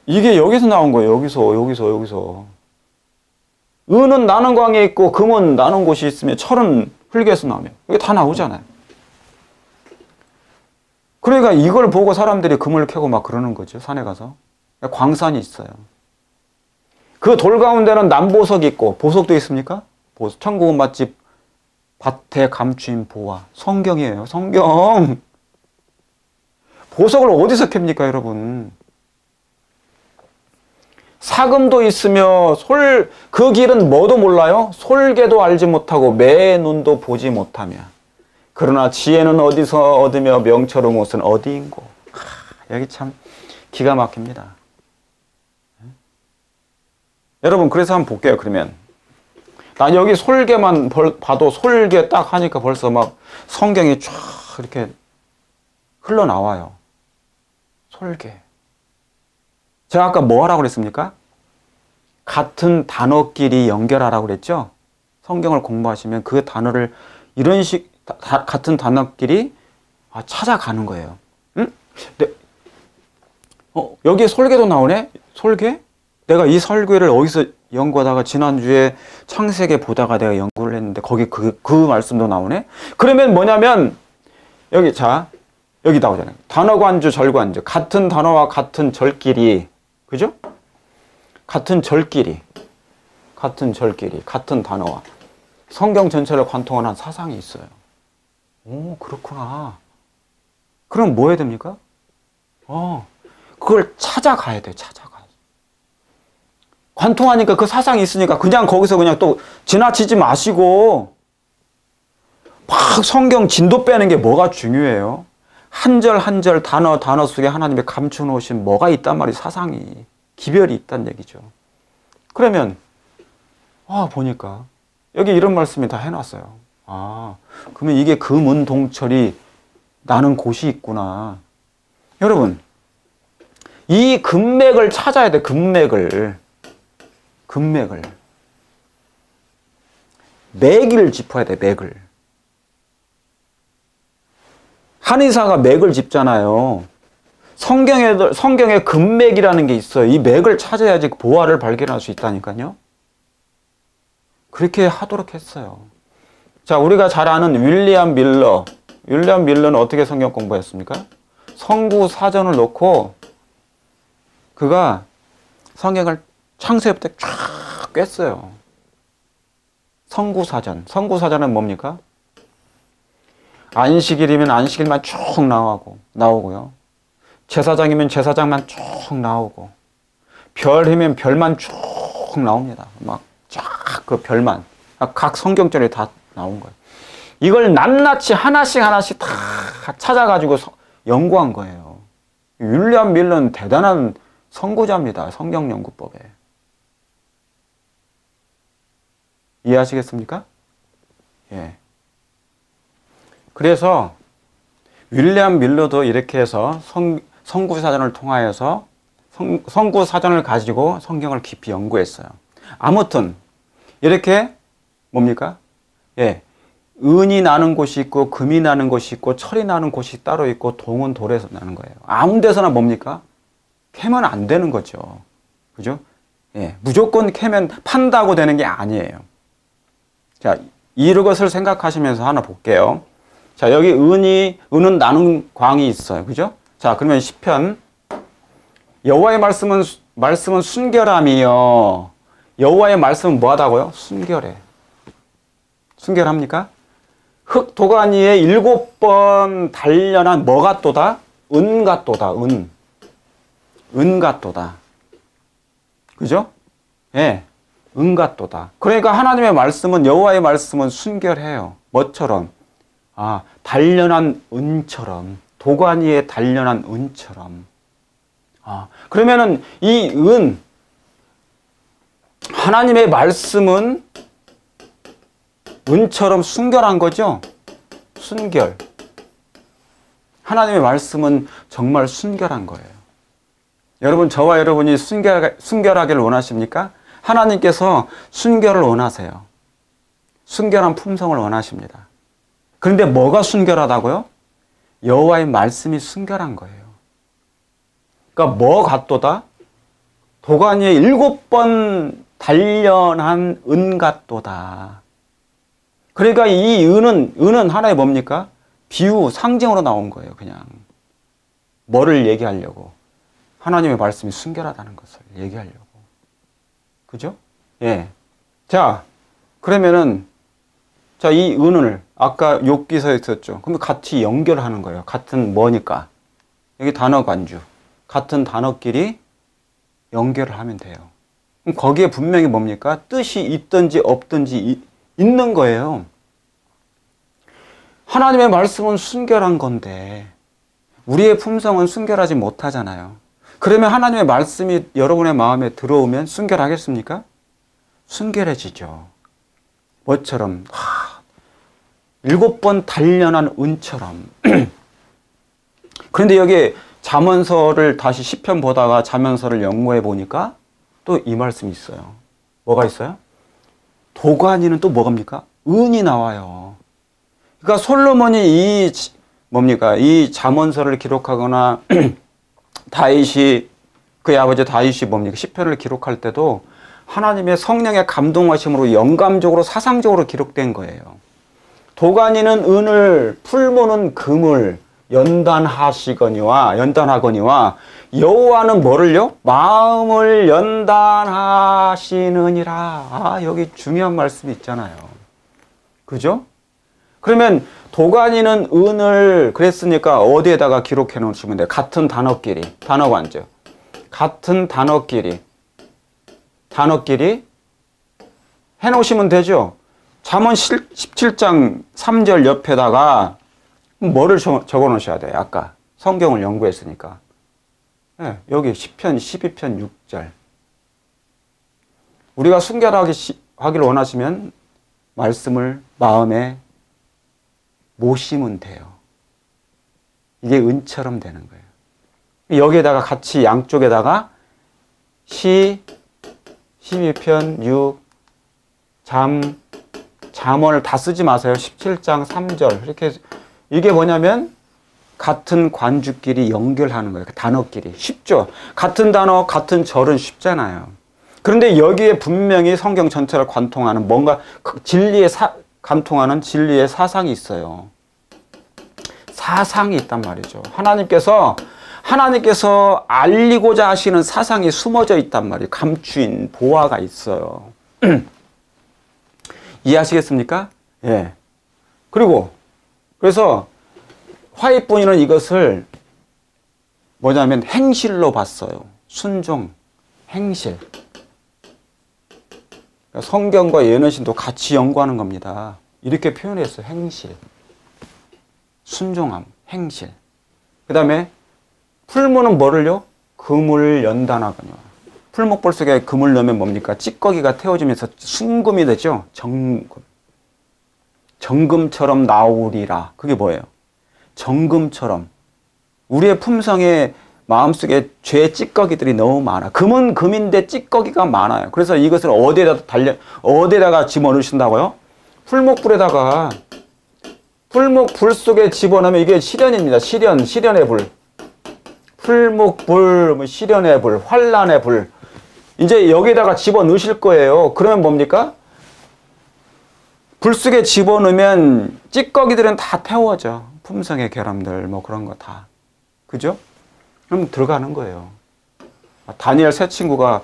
이게 여기서 나온 거예요. 여기서. 은은 나는 광에 있고 금은 나는 곳이 있으며 철은 흙에서 나오며. 이게 다 나오잖아요. 그러니까 이걸 보고 사람들이 금을 캐고 막 그러는 거죠. 산에 가서. 광산이 있어요. 그 돌 가운데는 남보석이 있고 보석도 있습니까? 천국은 맛집 밭에 감추인 보화. 성경이에요. 성경. 보석을 어디서 캡니까, 여러분? 사금도 있으며 그 길은 뭐도 몰라요? 솔개도 알지 못하고 매의 눈도 보지 못하며. 그러나 지혜는 어디서 얻으며 명철의 곳은 어디인고. 여기 참 기가 막힙니다. 여러분, 그래서 한번 볼게요. 그러면 나 여기 솔개만 봐도 솔개 딱 하니까 벌써 막 성경이 쫙 이렇게 흘러나와요. 솔개. 제가 아까 뭐 하라고 그랬습니까? 같은 단어끼리 연결하라고 그랬죠? 성경을 공부하시면 그 단어를 같은 단어끼리 찾아가는 거예요. 응? 여기에 솔개도 나오네? 솔개? 내가 이 설교를 어디서 연구하다가 지난주에 창세기 보다가 내가 연구를 했는데 거기 그 말씀도 나오네? 그러면 뭐냐면 여기 나오잖아요. 단어관주, 절관주. 같은 단어와 같은 절끼리. 그죠? 같은 절끼리. 같은 단어와. 성경 전체를 관통하는 사상이 있어요. 오, 그렇구나. 그럼 뭐 해야 됩니까? 그걸 찾아가야 돼요. 관통하니까 그 사상이 있으니까 그냥 거기서 그냥 또 지나치지 마시고 막 성경 진도 빼는 게 뭐가 중요해요? 한 절 한 절 단어 속에 하나님의 감춰놓으신 뭐가 있단 말이에요. 사상이. 기별이 있단 얘기죠. 그러면 보니까 여기 이런 말씀이 다 해놨어요. 그러면 이게 금은동철이 나는 곳이 있구나. 여러분, 이 금맥을 찾아야 돼. 금맥을. 맥을 짚어야 돼. 맥을. 한의사가 맥을 짚잖아요. 성경에 금맥이라는 게 있어요. 이 맥을 찾아야지 보화를 발견할 수 있다니까요. 그렇게 하도록 했어요. 자, 우리가 잘 아는 윌리엄 밀러. 윌리엄 밀러는 어떻게 성경 공부했습니까? 성구 사전을 놓고 그가 성경을 창세부터 쫙 꿰어요. 성구 사전. 성구 사전은 뭡니까? 안식일이면 안식일만 쭉 나오고요. 제사장이면 제사장만 쭉 나오고, 별이면 별만 쭉 나옵니다. 막 쫙 그 별만 각 성경절에 다 나온 거예요. 이걸 낱낱이 하나씩 다 찾아가지고 연구한 거예요. 윌리엄 밀러는 대단한 선구자입니다. 성경 연구법에. 이해하시겠습니까? 예. 그래서 윌리엄 밀러도 이렇게 해서 성구사전을 통하여서 성구사전을 가지고 성경을 깊이 연구했어요. 아무튼 이렇게 뭡니까? 예, 은이 나는 곳이 있고 금이 나는 곳이 있고 철이 나는 곳이 따로 있고 동은 돌에서 나는 거예요. 아무 데서나 뭡니까? 캐면 안 되는 거죠. 그죠? 예, 무조건 캐면 판다고 되는 게 아니에요. 자, 이것을 생각하시면서 하나 볼게요. 자, 여기 은은 나는 광이 있어요. 그죠? 자, 그러면 시편 여호와의 말씀은 순결함이요. 여호와의 말씀은 뭐하다고요? 순결해. 순결합니까? 흙 도가니에 7번 단련한 뭐가 또다? 은가 또다. 은가 또다. 그죠? 예. 은가 또다. 그러니까 하나님의 말씀은 여호와의 말씀은 순결해요. 뭐처럼? 아, 단련한 은처럼. 도가니에 단련한 은처럼. 아, 그러면은 이 하나님의 말씀은 은처럼 순결한 거죠? 순결. 하나님의 말씀은 정말 순결한 거예요. 여러분, 저와 여러분이 순결하기를 원하십니까? 하나님께서 순결을 원하세요. 순결한 품성을 원하십니다. 그런데 뭐가 순결하다고요? 여호와의 말씀이 순결한 거예요. 그러니까 뭐 같도다? 도가니에 7번 단련한 은 같도다. 그러니까 이 은은 하나의 뭡니까? 비유, 상징으로 나온 거예요. 그냥 뭐를 얘기하려고? 하나님의 말씀이 순결하다는 것을 얘기하려고. 그죠? 예. 자, 그러면은 자, 이 은을 아까 욥기서에 있었죠. 그럼 같이 연결하는 거예요. 같은 뭐니까? 여기 단어 관주. 같은 단어끼리 연결을 하면 돼요. 그럼 거기에 분명히 뭡니까? 뜻이 있든지 없든지 있는 거예요. 하나님의 말씀은 순결한 건데 우리의 품성은 순결하지 못하잖아요. 그러면 하나님의 말씀이 여러분의 마음에 들어오면 순결하겠습니까? 순결해지죠. 뭐처럼? 7번 단련한 은처럼. 그런데 여기 잠언서를 다시 시편 보다가 잠언서를 연구해 보니까 또 이 말씀이 있어요. 뭐가 있어요? 도가니는 또 뭐갑니까? 은이 나와요. 그러니까 솔로몬이 이 잠언서를 기록하거나 그의 아버지 다윗이 뭡니까? 시편을 기록할 때도 하나님의 성령의 감동하심으로 영감적으로 사상적으로 기록된 거예요. 도가니는 은을, 풀무는 금을 연단하거니와 여호와는 뭐를요? 마음을 연단하시느니라. 아, 여기 중요한 말씀이 있잖아요. 그죠? 그러면 도가니는 은을 그랬으니까 어디에다가 기록해 놓으시면 돼요? 같은 단어끼리, 단어관절. 같은 단어끼리 해놓으시면 되죠. 잠언 17장 3절 옆에다가 뭐를 적어 놓으셔야 돼요? 아까 성경을 연구했으니까. 네, 여기 시편 12편 6절. 우리가 순결하기를 원하시면 말씀을 마음에 모시면 돼요. 이게 은처럼 되는 거예요. 여기에다가 같이 양쪽에다가 12편 6 잠언을 다 쓰지 마세요. 17장 3절. 이렇게 이게 뭐냐면 같은 관주끼리 연결하는 거예요. 그 단어끼리. 쉽죠? 같은 단어, 같은 절은 쉽잖아요. 그런데 여기에 분명히 성경 전체를 관통하는 뭔가 관통하는 진리의 사상이 있어요. 사상이 있단 말이죠. 하나님께서 알리고자 하시는 사상이 숨어져 있단 말이에요. 감추인 보화가 있어요. 이해하시겠습니까? 예. 그래서 화입본인은 이것을 뭐냐면 행실로 봤어요. 순종, 행실. 성경과 예언신도 같이 연구하는 겁니다. 이렇게 표현했어요. 행실. 순종함, 행실. 그 다음에 풀무는 뭐를요? 금을 연단하거니와. 풀목볼 속에 금을 넣으면 뭡니까? 찌꺼기가 태워지면서 순금이 되죠. 정금처럼 나오리라. 그게 뭐예요? 정금처럼. 우리의 품성에 마음속에 죄 찌꺼기들이 너무 많아. 금은 금인데 찌꺼기가 많아요. 그래서 이것을 어디에다가 집어넣으신다고요? 풀목불에다가. 풀목불 속에 집어넣으면 이게 시련입니다. 시련의 불. 풀목불, 시련의 불, 환란의 불. 이제 여기다가 집어넣으실 거예요. 그러면 뭡니까? 불 속에 집어넣으면 찌꺼기들은 다 태워져. 품성의 결함들 뭐 그런 거 다. 그죠? 그럼 들어가는 거예요. 다니엘 세 친구가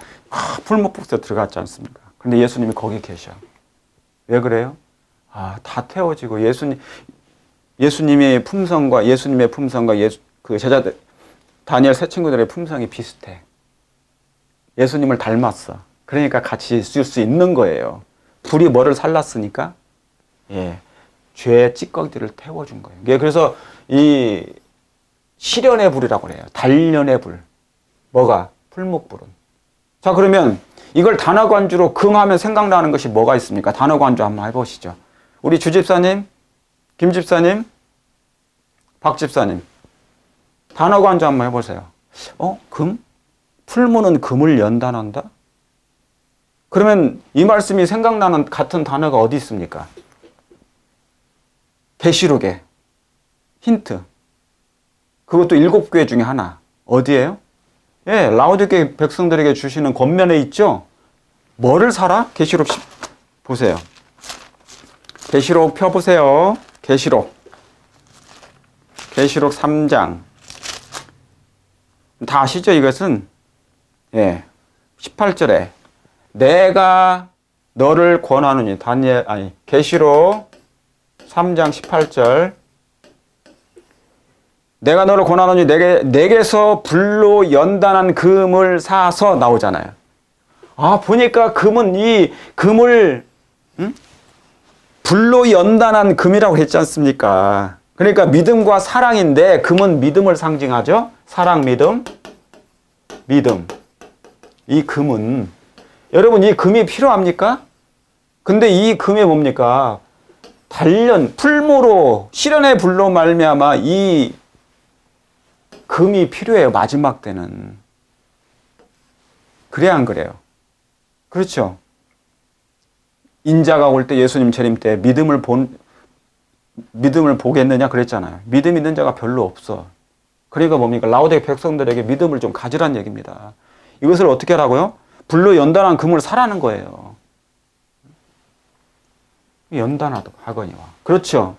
풀목불에 들어갔지 않습니까? 근데 예수님이 거기 계셔. 왜 그래요? 다 태워지고 예수님의 품성과 그 제자들 다니엘 세 친구들의 품성이 비슷해. 예수님을 닮았어. 그러니까 같이 있을 수 있는 거예요. 불이 뭐를 살랐으니까? 예, 죄의 찌꺼기들을 태워준 거예요. 그래서 이 시련의 불이라고 그래요. 단련의 불. 뭐가? 풀목불은. 자, 그러면 이걸 단어관주로 금하면 생각나는 것이 뭐가 있습니까? 단어관주 한번 해보시죠. 우리 주집사님, 김집사님, 박집사님. 단어관주 한번 해보세요. 금? 풀무는 금을 연단한다? 그러면 이 말씀이 생각나는 같은 단어가 어디 있습니까? 계시록에 힌트. 그것도 7교회 중에 하나. 어디예요? 예, 라오디게 백성들에게 주시는 권면에 있죠? 뭐를 사라? 계시록 보세요. 계시록 펴보세요. 계시록 3장. 다 아시죠? 이것은 18절에 내가 너를 권하노니 계시록 3장 18절 내가 너를 권하노니 내게서 불로 연단한 금을 사서 나오잖아요. 보니까 금은 이 금을 불로 연단한 금이라고 했지 않습니까? 그러니까 믿음과 사랑인데 금은 믿음을 상징하죠. 사랑, 믿음. 이 금은 여러분 이 금이 필요합니까? 근데 이 금이 뭡니까? 풀무로 시련의 불로 말미암아 이 금이 필요해요. 마지막 때는. 그래야 안 그래요? 그렇죠? 인자가 올 때 예수님 재림 때 믿음을 보겠느냐 그랬잖아요. 믿음 있는 자가 별로 없어. 그러니까 뭡니까? 라오디게 백성들에게 믿음을 좀 가지란 얘기입니다. 이것을 어떻게 하라고요? 불로 연단한 금을 사라는 거예요. 연단하거니와. 그렇죠?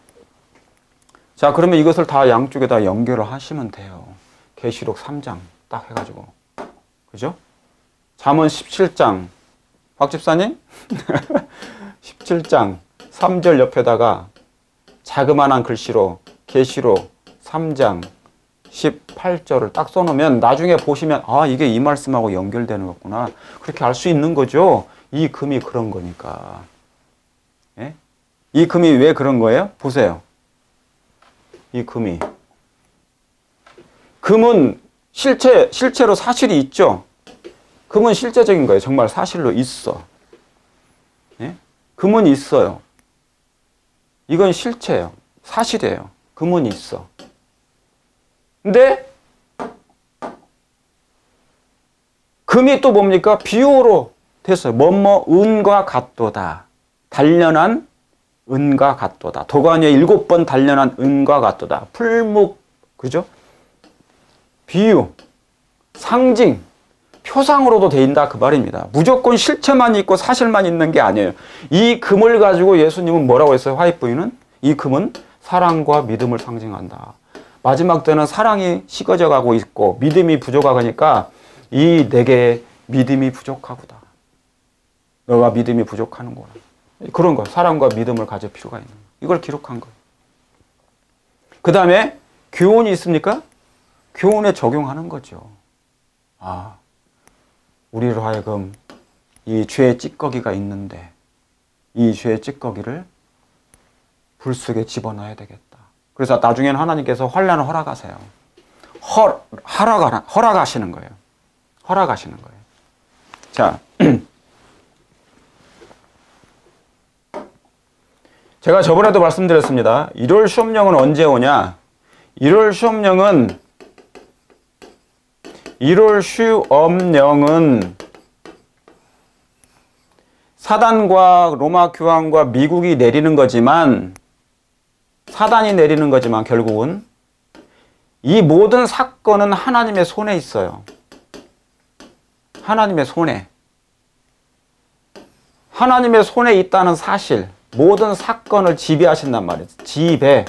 자, 그러면 이것을 다 양쪽에다 연결을 하시면 돼요. 계시록 3장 딱 해가지고. 그죠? 잠언 17장. 박 집사님? 17장 3절 옆에다가 자그마한 글씨로 계시록 3장 18절을 딱 써놓으면 나중에 보시면 이게 이 말씀하고 연결되는 거구나. 그렇게 알 수 있는 거죠. 이 금이 그런 거니까. 예? 이 금이 왜 그런 거예요? 보세요. 이 금은 실체로 사실이 있죠. 금은 실제적인 거예요. 정말 사실로 있어. 예? 금은 있어요. 이건 실체예요. 사실이에요. 금은 있어. 근데 금이 또 뭡니까? 비유로 됐어요. 은과 같도다. 단련한 은과 같도다. 도가니에 7번 단련한 은과 같도다. 풀묵 그죠? 비유, 상징, 표상으로도 되인다 그 말입니다. 무조건 실체만 있고 사실만 있는 게 아니에요. 이 금을 가지고 예수님은 뭐라고 했어요? 화입 부인은? 이 금은 사랑과 믿음을 상징한다. 마지막 때는 사랑이 식어져 가고 있고 믿음이 부족하니까 이 내게 믿음이 부족하구나. 너가 믿음이 부족하는구나. 그런 거, 사랑과 믿음을 가질 필요가 있는 거예요. 이걸 기록한 거예요. 그 다음에 교훈이 있습니까? 교훈에 적용하는 거죠. 아, 우리로 하여금 이 죄의 찌꺼기가 있는데 이 죄의 찌꺼기를 불 속에 집어넣어야 되겠다. 그래서 나중에는 하나님께서 환난을 허락하세요. 허락하시는 거예요. 허락하시는 거예요. 자, 제가 저번에도 말씀드렸습니다. 1월 시험령은 언제 오냐? 1월 시험령은 사단과 로마 교황과 미국이 내리는 거지만, 사단이 내리는 거지만 결국은 이 모든 사건은 하나님의 손에 있어요. 하나님의 손에. 하나님의 손에 있다는 사실, 모든 사건을 지배하신단 말이에요. 지배.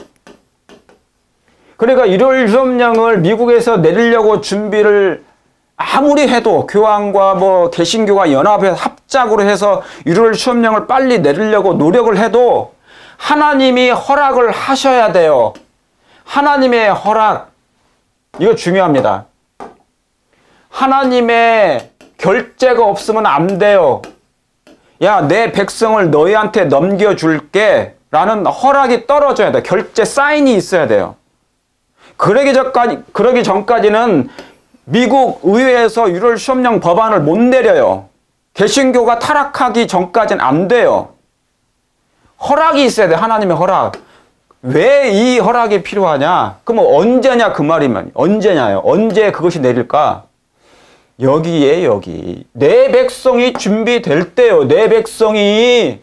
그러니까 1월 시험령을 미국에서 내리려고 준비를 아무리 해도 교황과 개신교가 연합해서 합작으로 해서 1월 시험령을 빨리 내리려고 노력을 해도 하나님이 허락을 하셔야 돼요. 하나님의 허락. 이거 중요합니다. 하나님의 결재가 없으면 안 돼요. 야, 내 백성을 너희한테 넘겨줄게 라는 허락이 떨어져야 돼. 결재 사인이 있어야 돼요. 그러기 전까지는 미국 의회에서 1월 시험령 법안을 못 내려요. 개신교가 타락하기 전까지는 안 돼요. 허락이 있어야 돼. 하나님의 허락. 왜 이 허락이 필요하냐? 그럼 언제냐 그 말이면. 언제냐요? 언제 그것이 내릴까? 여기에 여기. 내 백성이 준비될 때요. 내 백성이.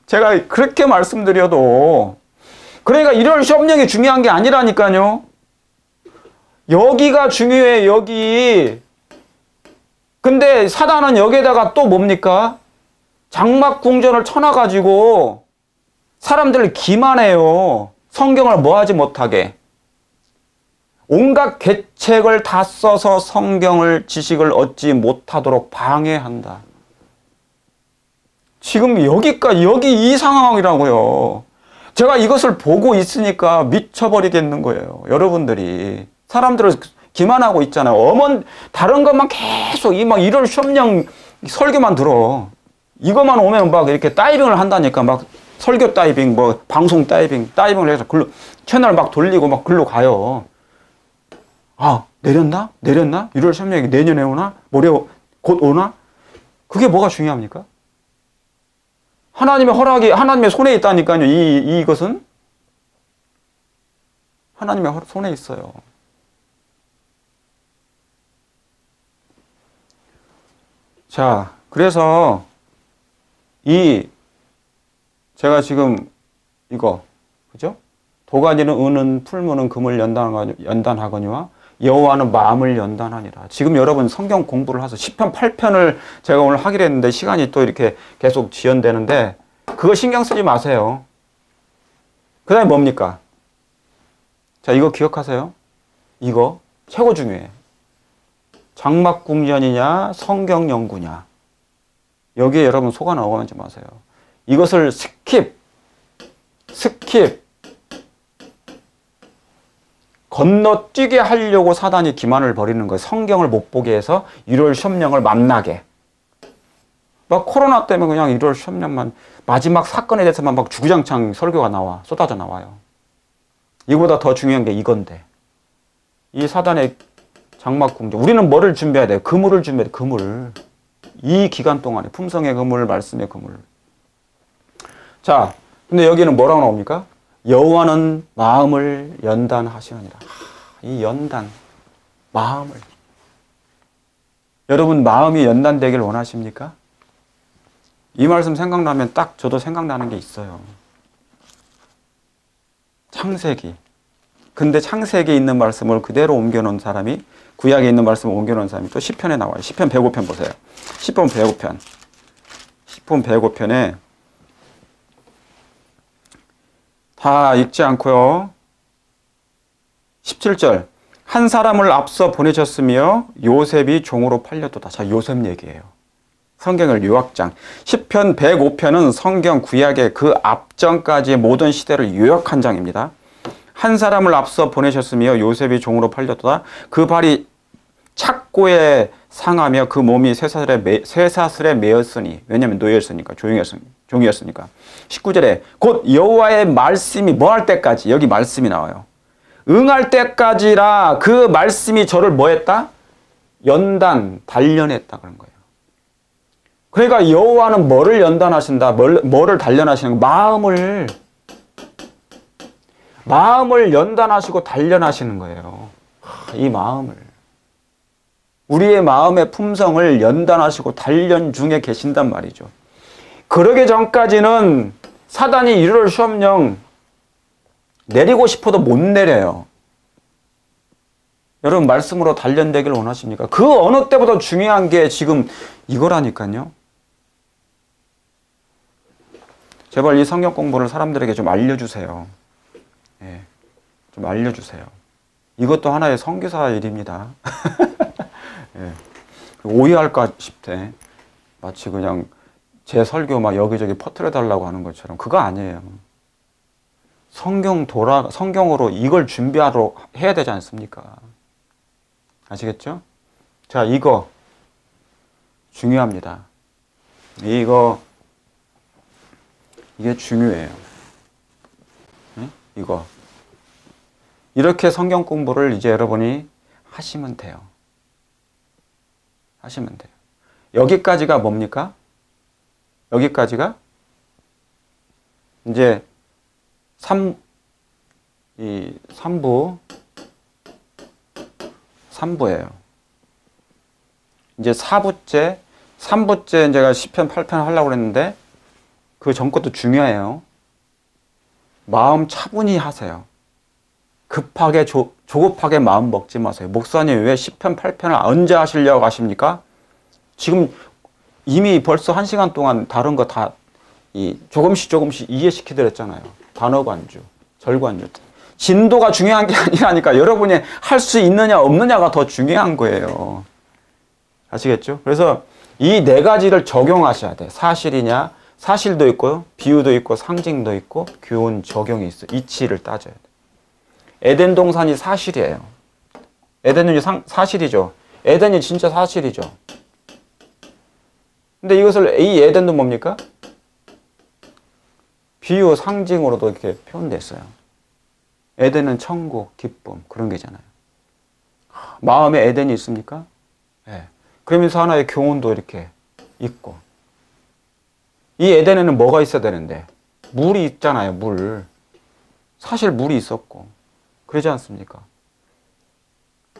제가 그렇게 말씀드려도. 그러니까 1월 시험령이 중요한 게 아니라니까요. 여기가 중요해. 여기. 근데 사단은 여기에다가 또 뭡니까? 장막궁전을 쳐놔가지고 사람들을 기만해요. 성경을 뭐하지 못하게. 온갖 계책을 다 써서 성경을 지식을 얻지 못하도록 방해한다. 지금 여기까지, 여기 이 상황이라고요. 제가 이것을 보고 있으니까 미쳐버리겠는 거예요. 여러분들이. 사람들을 기만하고 있잖아요. 다른 것만 계속, 1월 시험령 설교만 들어. 이것만 오면 막 이렇게 다이빙을 한다니까. 막 설교 다이빙, 방송 다이빙을 해서 채널 막 돌리고 막 글로 가요. 아, 내렸나? 1월 시험령이 내년에 오나? 모레 곧 오나? 그게 뭐가 중요합니까? 하나님의 허락이 하나님의 손에 있다니까요. 이것은 하나님의 손에 있어요. 자, 그래서 제가 지금 이거, 그죠? 도가니는 은은, 풀무는 금을 연단하거니와 여호와는 마음을 연단하니라. 지금 여러분 성경 공부를 해서 시편 8편을 제가 오늘 하기로 했는데 시간이 또 이렇게 계속 지연되는데 그거 신경 쓰지 마세요. 그 다음에 뭡니까? 자, 이거 기억하세요. 이거 최고 중요해. 장막궁전이냐 성경 연구냐. 여기에 여러분 속아 넣어가지 마세요. 이것을 스킵 건너뛰게 하려고 사단이 기만을 벌이는 거예요. 성경을 못 보게 해서 1월 시험령을 만나게. 막 코로나 때문에 그냥 1월 시험령만 마지막 사건에 대해서만 막 주구장창 설교가 쏟아져 나와요. 이거보다 더 중요한 게 이건데. 이 사단의 장막궁전. 우리는 뭐를 준비해야 돼요? 그물을 준비해야 돼요. 그물. 이 기간 동안에 품성의 그물, 말씀의 그물. 자, 근데 여기는 뭐라고 나옵니까? 여호와는 마음을 연단하시느니라. 이 연단, 마음을. 여러분 마음이 연단되길 원하십니까? 이 말씀 생각나면 딱 저도 생각나는 게 있어요. 창세기. 근데 창세기에 있는 말씀을 그대로 옮겨놓은 사람이, 구약에 있는 말씀을 옮겨놓은 사람이 또 시편에 나와요. 시편 105편 보세요. 시편 105편. 시편 105편에 다 읽지 않고요. 17절. 한 사람을 앞서 보내셨으며 요셉이 종으로 팔렸도다. 자, 요셉 얘기예요. 성경을 요약장. 시편 105편은 성경 구약의 그 앞전까지의 모든 시대를 요약한 장입니다. 한 사람을 앞서 보내셨으며 요셉이 종으로 팔렸도다. 그 발이 착고에 상하며 그 몸이 쇠사슬에 매였으니. 왜냐하면 노예였으니까, 종이었으니까. 19절에 곧 여호와의 말씀이 뭐 할 때까지, 여기 말씀이 나와요. 응할 때까지라 그 말씀이 저를 뭐 했다? 단련했다 그런 거예요. 그러니까 여호와는 뭐를 연단하신다? 뭐를 단련하시는 거예요? 마음을 연단하시고 단련하시는 거예요. 이 마음을. 우리의 마음의 품성을 연단하시고 단련 중에 계신단 말이죠. 그러기 전까지는 사단이 이를 시험령 내리고 싶어도 못 내려요. 여러분 말씀으로 단련되길 원하십니까? 그 어느 때보다 중요한 게 지금 이거라니까요. 제발 이 성경 공부를 사람들에게 좀 알려주세요. 예, 좀 알려주세요. 이것도 하나의 선교사 일입니다. 예, 오해할까 싶대. 마치 그냥 제 설교 막 여기저기 퍼뜨려달라고 하는 것처럼. 그거 아니에요. 성경으로 이걸 준비하러 해야 되지 않습니까? 아시겠죠? 자, 이거 중요합니다. 이게 중요해요. 네? 이거. 이렇게 성경 공부를 이제 여러분이 하시면 돼요. 하시면 돼요. 여기까지가 뭡니까? 여기까지가 이제 3부예요. 이제 4부째, 3부째 제가 시편 8편 하려고 그랬는데 그 전 것도 중요해요. 마음 차분히 하세요. 급하게 조급하게 마음 먹지 마세요. 목사님 왜 시편 8편을 언제 하시려고 하십니까? 지금 이미 벌써 1시간 동안 다른 거 다 조금씩 이해시켜드렸잖아요. 단어관주, 절관주. 진도가 중요한 게 아니라니까. 여러분이 할 수 있느냐 없느냐가 더 중요한 거예요. 아시겠죠? 그래서 이 4가지를 적용하셔야 돼. 사실이냐? 사실도 있고요. 비유도 있고 상징도 있고 교훈 적용이 있어요. 이치를 따져야 돼. 에덴 동산이 사실이에요. 에덴은 사실이죠. 에덴이 진짜 사실이죠. 근데 이 에덴도 뭡니까? 비유, 상징으로도 이렇게 표현됐어요. 에덴은 천국, 기쁨, 그런 게잖아요. 마음에 에덴이 있습니까? 네. 그러면서 하나의 교훈도 이렇게 있고. 이 에덴에는 뭐가 있어야 되는데? 물이 있잖아요, 물. 사실 물이 있었고. 그러지 않습니까?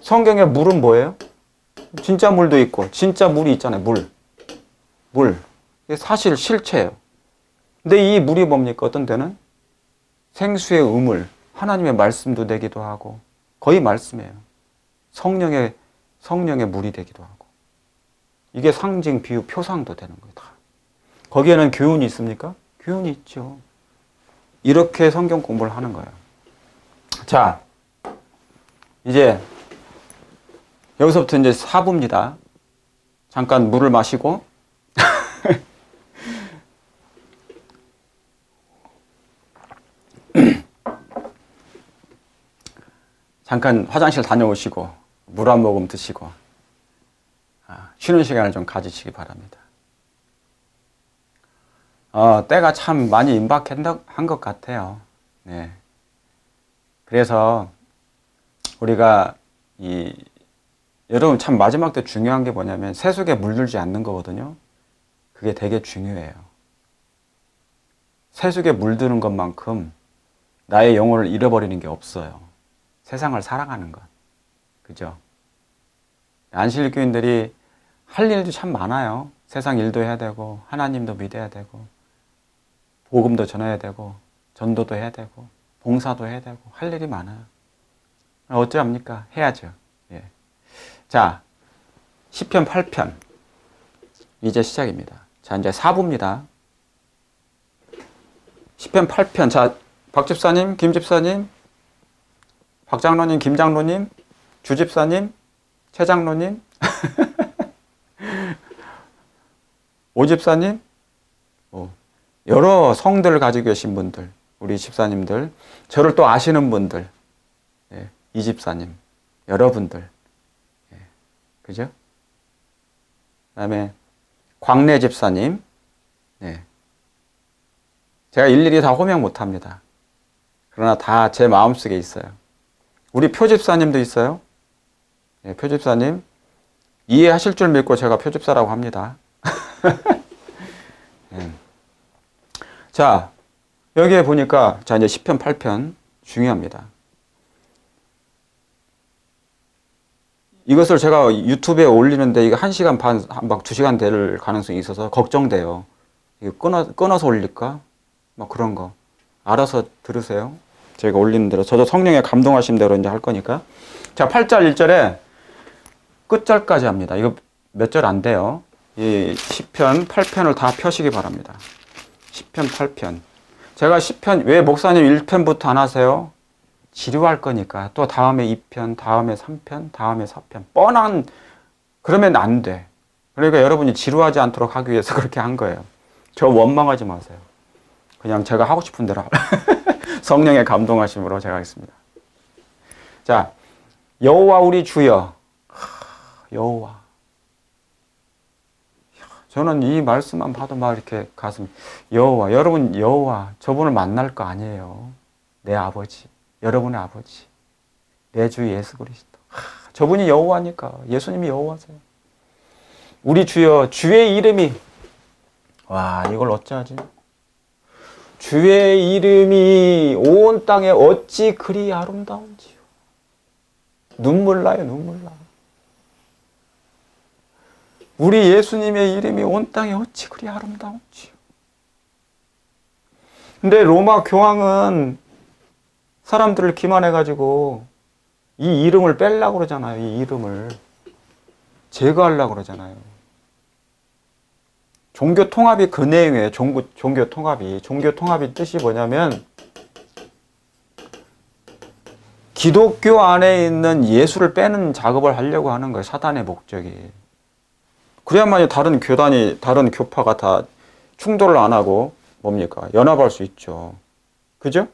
성경에 물은 뭐예요? 진짜 물도 있고, 진짜 물이 있잖아요, 물. 이게 사실 실체예요. 근데 이 물이 뭡니까? 어떤 때는 생수의 우물, 하나님의 말씀도 되기도 하고, 거의 말씀이에요. 성령의 물이 되기도 하고. 이게 상징, 비유, 표상도 되는 거예요, 다. 거기에는 교훈이 있습니까? 교훈이 있죠. 이렇게 성경 공부를 하는 거예요. 자, 이제 여기서부터 이제 4부입니다. 잠깐 물을 마시고 잠깐 화장실 다녀오시고 물 한 모금 드시고 쉬는 시간을 좀 가지시기 바랍니다. 때가 참 많이 임박한 것 같아요. 네. 그래서 우리가 여러분 참 마지막 때 중요한 게 뭐냐면 세속에 물들지 않는 거거든요. 그게 되게 중요해요. 세속에 물드는 것만큼 나의 영혼을 잃어버리는 게 없어요. 세상을 살아가는 것. 그죠? 안실교인들이 할 일도 참 많아요. 세상 일도 해야 되고 하나님도 믿어야 되고 복음도 전해야 되고 전도도 해야 되고 봉사도 해야 되고 할 일이 많아요. 어찌합니까? 해야죠. 예. 자, 시편 8편. 이제 시작입니다. 자, 이제 4부입니다. 시편 8편. 자, 박 집사님, 김 집사님, 박 장로님, 김 장로님, 주 집사님, 최 장로님, 오 집사님, 여러 성들을 가지고 계신 분들, 우리 집사님들, 저를 또 아시는 분들, 예, 이 집사님, 여러분들, 예, 그죠? 그 다음에 광래 집사님, 네. 제가 일일이 다 호명 못합니다. 그러나 다 제 마음속에 있어요. 우리 표 집사님도 있어요. 예, 표 집사님, 이해하실 줄 믿고 제가 표 집사라고 합니다. 예. 자, 여기에 보니까, 자, 이제 시편 8편 중요합니다. 이것을 제가 유튜브에 올리는데 이거 1시간 반, 막 2시간 될 가능성이 있어서 걱정돼요. 이거 끊어서 올릴까? 막 그런 거. 알아서 들으세요. 제가 올리는 대로. 저도 성령에 감동하신 대로 이제 할 거니까. 자, 8절 1절에 끝절까지 합니다. 이거 몇 절 안 돼요. 이 시편 8편을 다 펴시기 바랍니다. 시편 8편. 제가 시편, 왜 목사님 1편부터 안 하세요? 지루할 거니까. 또 다음에 2편, 다음에 3편, 다음에 4편. 뻔한, 그러면 안 돼. 그러니까 여러분이 지루하지 않도록 하기 위해서 그렇게 한 거예요. 저 원망하지 마세요. 그냥 제가 하고 싶은 대로 성령의 감동하심으로 제가 하겠습니다. 자, 여호와 우리 주여. 여호와. 저는 이 말씀만 봐도 막 이렇게 가슴이, 여호와. 여러분, 여호와. 저분을 만날 거 아니에요. 내 아버지. 여러분의 아버지. 내 주 예수 그리스도. 저분이 여호와니까. 예수님이 여호와세요. 우리 주여. 주의 이름이. 와, 이걸 어찌하지? 주의 이름이 온 땅에 어찌 그리 아름다운지요. 눈물 나요, 눈물 나. 우리 예수님의 이름이 온 땅에 어찌 그리 아름다운지요. 근데 로마 교황은 사람들을 기만해가지고 이 이름을 빼려고 그러잖아요. 이 이름을 제거하려고 그러잖아요. 종교 통합이 그 내용이에요. 종교 통합이. 종교 통합이 뜻이 뭐냐면 기독교 안에 있는 예수를 빼는 작업을 하려고 하는 거예요. 사단의 목적이. 그래야만이 다른 교단이, 다른 교파가 다 충돌을 안 하고 뭡니까? 연합할 수 있죠. 그죠?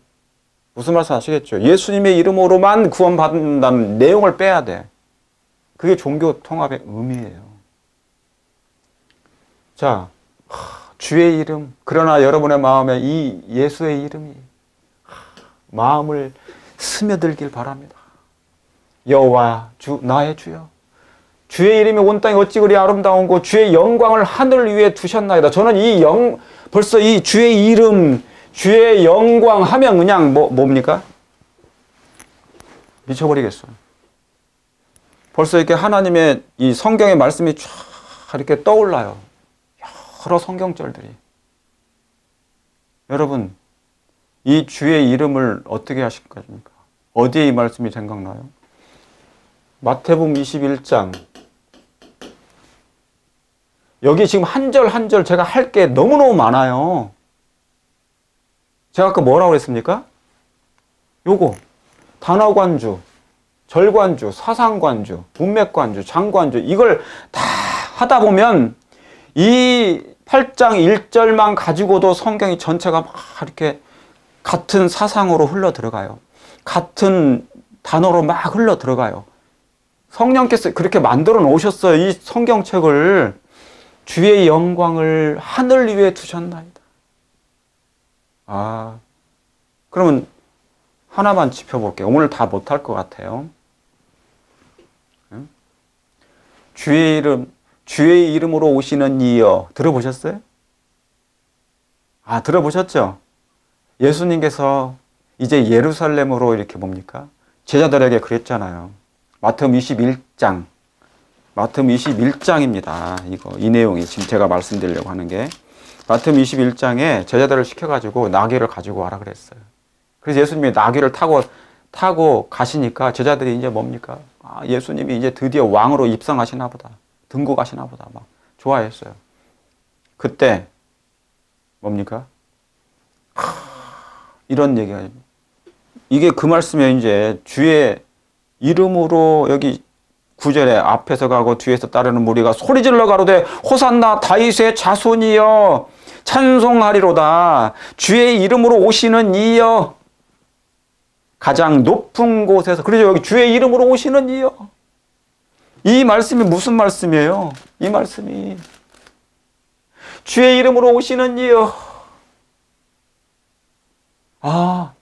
무슨 말씀 아시겠죠? 예수님의 이름으로만 구원받는다는 내용을 빼야 돼. 그게 종교 통합의 의미예요. 자, 주의 이름. 그러나 여러분의 마음에 이 예수의 이름이 마음을 스며들길 바랍니다. 여호와 주 나의 주여. 주의 이름이 온 땅에 어찌 그리 아름다운고 주의 영광을 하늘 위에 두셨나이다. 저는 벌써 이 주의 이름, 주의 영광 하면 그냥 뭡니까? 미쳐버리겠어요. 벌써 이렇게 하나님의 이 성경의 말씀이 쫙 이렇게 떠올라요. 여러 성경절들이. 여러분, 이 주의 이름을 어떻게 하실 것입니까? 어디에 이 말씀이 생각나요? 마태복음 21장. 여기 지금 한 절 한 절 제가 할 게 너무너무 많아요. 제가 아까 뭐라고 그랬습니까? 요거 단어관주, 절관주, 사상관주, 문맥관주, 장관주 이걸 다 하다 보면 이 8장 1절만 가지고도 성경이 전체가 막 이렇게 같은 사상으로 흘러 들어가요. 같은 단어로 막 흘러 들어가요. 성령께서 그렇게 만들어 놓으셨어요. 이 성경책을. 주의 영광을 하늘 위에 두셨나이다. 그러면 하나만 짚어볼게요. 오늘 다 못할 것 같아요. 주의 이름으로 오시는 이여. 들어보셨어요? 들어보셨죠? 예수님께서 이제 예루살렘으로 이렇게 뭡니까? 제자들에게 그랬잖아요. 마태복음 21장입니다. 이 내용이 지금 제가 말씀드리려고 하는 게 마태복음 21장에 제자들을 시켜가지고 나귀를 가지고 와라 그랬어요. 그래서 예수님이 나귀를 타고 타고 가시니까 제자들이 이제 뭡니까? 아, 예수님이 이제 드디어 왕으로 입성하시나 보다. 등극하시나 보다. 막 좋아했어요. 그때 뭡니까? 이런 얘기가 이게 그 말씀에 이제 주의 이름으로 여기 9절에 앞에서 가고 뒤에서 따르는 무리가 소리질러 가로되 호산나 다윗의 자손이여 찬송하리로다 주의 이름으로 오시는 이여 가장 높은 곳에서 그래서 여기 주의 이름으로 오시는 이여 이 말씀이 무슨 말씀이에요? 이 말씀이 주의 이름으로 오시는 이여 아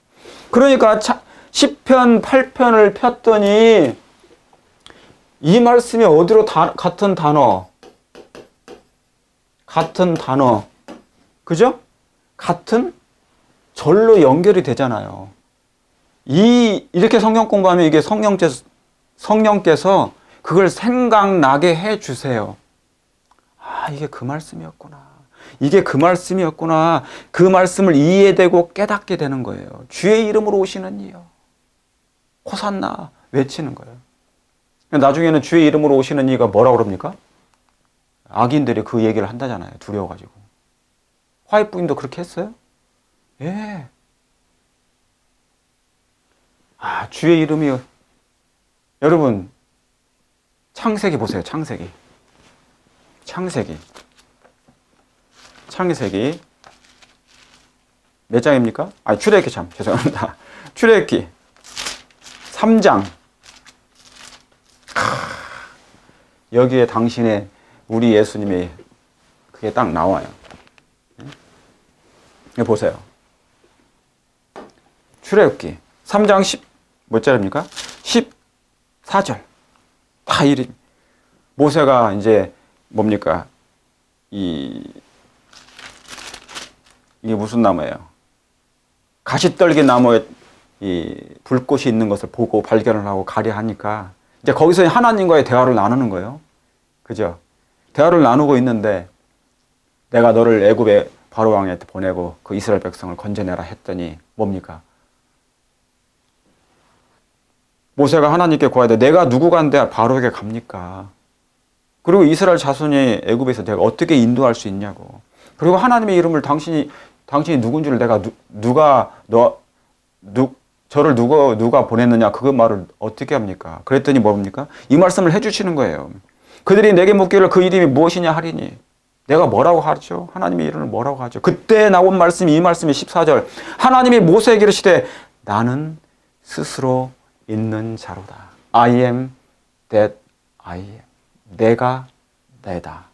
그러니까 시편 8편을 폈더니 이 말씀이 어디로 같은 단어 그죠? 같은 절로 연결이 되잖아요. 이렇게 성경 공부하면 이게 성령께서 그걸 생각나게 해 주세요. 아, 이게 그 말씀이었구나. 이게 그 말씀이었구나. 그 말씀을 이해되고 깨닫게 되는 거예요. 주의 이름으로 오시는 이여. 호산나 외치는 거예요. 나중에는 주의 이름으로 오시는 이가 뭐라고 그럽니까? 악인들이 그 얘기를 한다잖아요. 두려워가지고. 화해 부인도 그렇게 했어요? 예. 아, 주의 이름이 여러분 창세기 보세요. 창세기 몇 장입니까? 아, 출애굽기 참 죄송합니다. 출애굽기 3장 여기에 당신의 우리 예수님이 그게 딱 나와요. 보세요. 출애굽기 3장 10 몇 절입니까? 14절. 다 이름. 모세가 이제 뭡니까? 이게 무슨 나무예요? 가시떨기 나무에 이 불꽃이 있는 것을 보고 발견을 하고 가려 하니까 이제 거기서 하나님과의 대화를 나누는 거예요. 그죠? 대화를 나누고 있는데 내가 너를 애굽의 바로 왕한테 보내고 그 이스라엘 백성을 건져내라 했더니 뭡니까? 모세가 하나님께 구하되 내가 누구간데 바로에게 갑니까? 그리고 이스라엘 자손이 애굽에서 내가 어떻게 인도할 수 있냐고. 그리고 하나님의 이름을 당신이 누군지를 내가 저를 누가 보냈느냐 그 말을 어떻게 합니까? 그랬더니 뭡니까? 이 말씀을 해주시는 거예요. 그들이 내게 묻기를 그 이름이 무엇이냐 하리니 내가 뭐라고 하죠? 하나님의 이름을 뭐라고 하죠? 그때 나온 말씀이 이 말씀이 14절 하나님이 모세에게 이르시되 나는 스스로 있는 자로다. I am that I am. 내가 내다.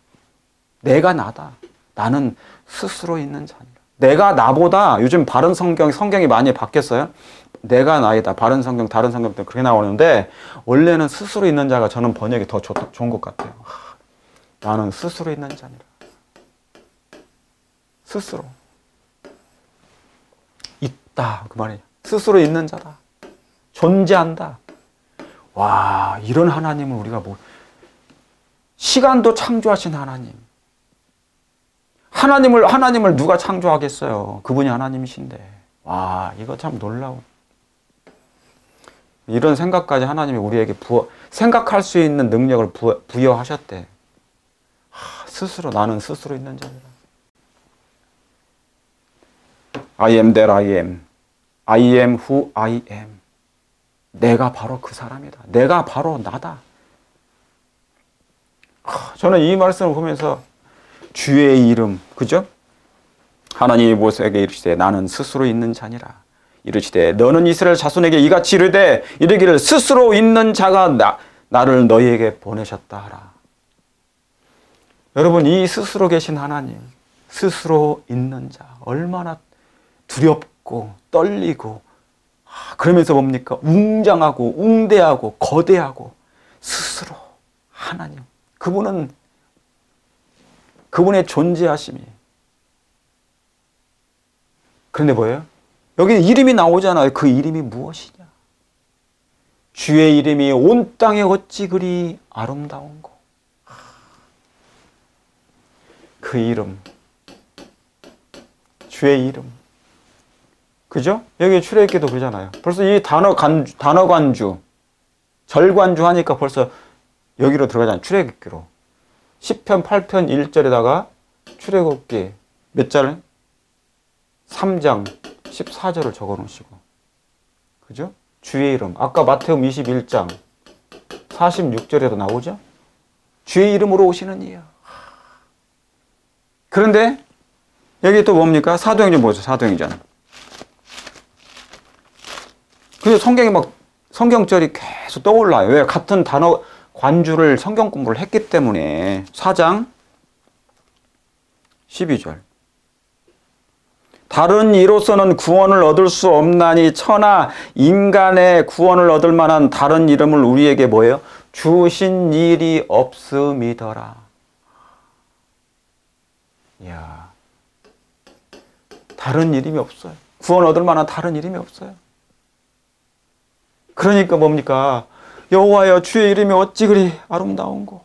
내가 나다. 나는 스스로 있는 자니라. 내가 나보다 요즘 바른 성경이 많이 바뀌었어요. 내가 나이다. 바른 성경, 다른 성경 때 그렇게 나오는데 원래는 스스로 있는 자가 저는 번역이 더 좋은 것 같아요. 나는 스스로 있는 자니라. 스스로 있다 그 말이에요. 스스로 있는 자다. 존재한다. 와, 이런 하나님을 우리가 시간도 창조하신 하나님을 누가 창조하겠어요? 그분이 하나님이신데. 와, 이거 참 놀라운. 이런 생각까지 하나님이 우리에게 생각할 수 있는 능력을 부여하셨대. 나는 스스로 있는 자니라. I am that I am. I am who I am. 내가 바로 그 사람이다. 내가 바로 나다. 저는 이 말씀을 보면서 주의 이름, 그죠? 하나님이 모세에게 이르시되 나는 스스로 있는 자니라. 이르시되 너는 이스라엘 자손에게 이같이 이르기를 스스로 있는 자가 나를 너희에게 보내셨다 하라. 여러분 이 스스로 계신 하나님, 스스로 있는 자 얼마나 두렵고 떨리고 그러면서 뭡니까? 웅장하고 웅대하고 거대하고 스스로 하나님. 그분의 존재하심이. 그런데 뭐예요? 여기 이름이 나오잖아요. 그 이름이 무엇이냐? 주의 이름이 온 땅에 어찌 그리 아름다운고. 그 이름. 주의 이름. 그죠? 여기 출애굽기도 그러잖아요. 벌써 이 단어 관주, 절관주 하니까 벌써 여기로 들어가잖아요. 출애굽기로. 시편 8편 1절에다가 출애굽기 몇 절? 3장 14절을 적어 놓으시고. 그죠? 주의 이름. 아까 마태음 21장 46절에도 나오죠? 주의 이름으로 오시는 이요. 그런데 여기 또 뭡니까? 사도행전 뭐죠? 사도행전. 근데 성경이 막 성경절이 계속 떠올라요. 왜? 같은 단어 관주를 성경 공부를 했기 때문에. 4장 12절. 다른 이로서는 구원을 얻을 수 없나니 천하 인간의 구원을 얻을 만한 다른 이름을 우리에게 뭐예요? 주신 일이 없음이더라. 이야, 다른 이름이 없어요. 구원 얻을 만한 다른 이름이 없어요. 그러니까 뭡니까? 여호와여 주의 이름이 어찌 그리 아름다운고.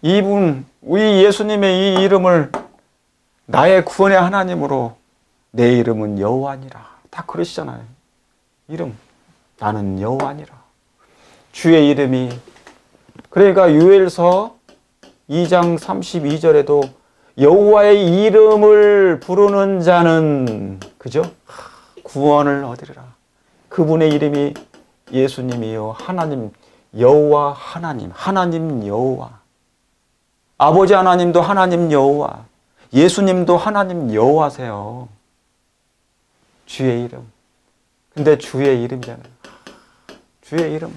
이분, 우리 예수님의 이 이름을 나의 구원의 하나님으로 내 이름은 여호와니라. 다 그러시잖아요. 이름. 나는 여호와니라. 주의 이름이. 그러니까 요엘서 2장 32절에도 여호와의 이름을 부르는 자는 그죠? 구원을 얻으리라. 그분의 이름이 예수님이요. 하나님 여호와 하나님. 하나님 여호와. 아버지 하나님도 하나님 여호와. 예수님도 하나님 여호와세요. 주의 이름. 근데 주의 이름이잖아요. 주의 이름.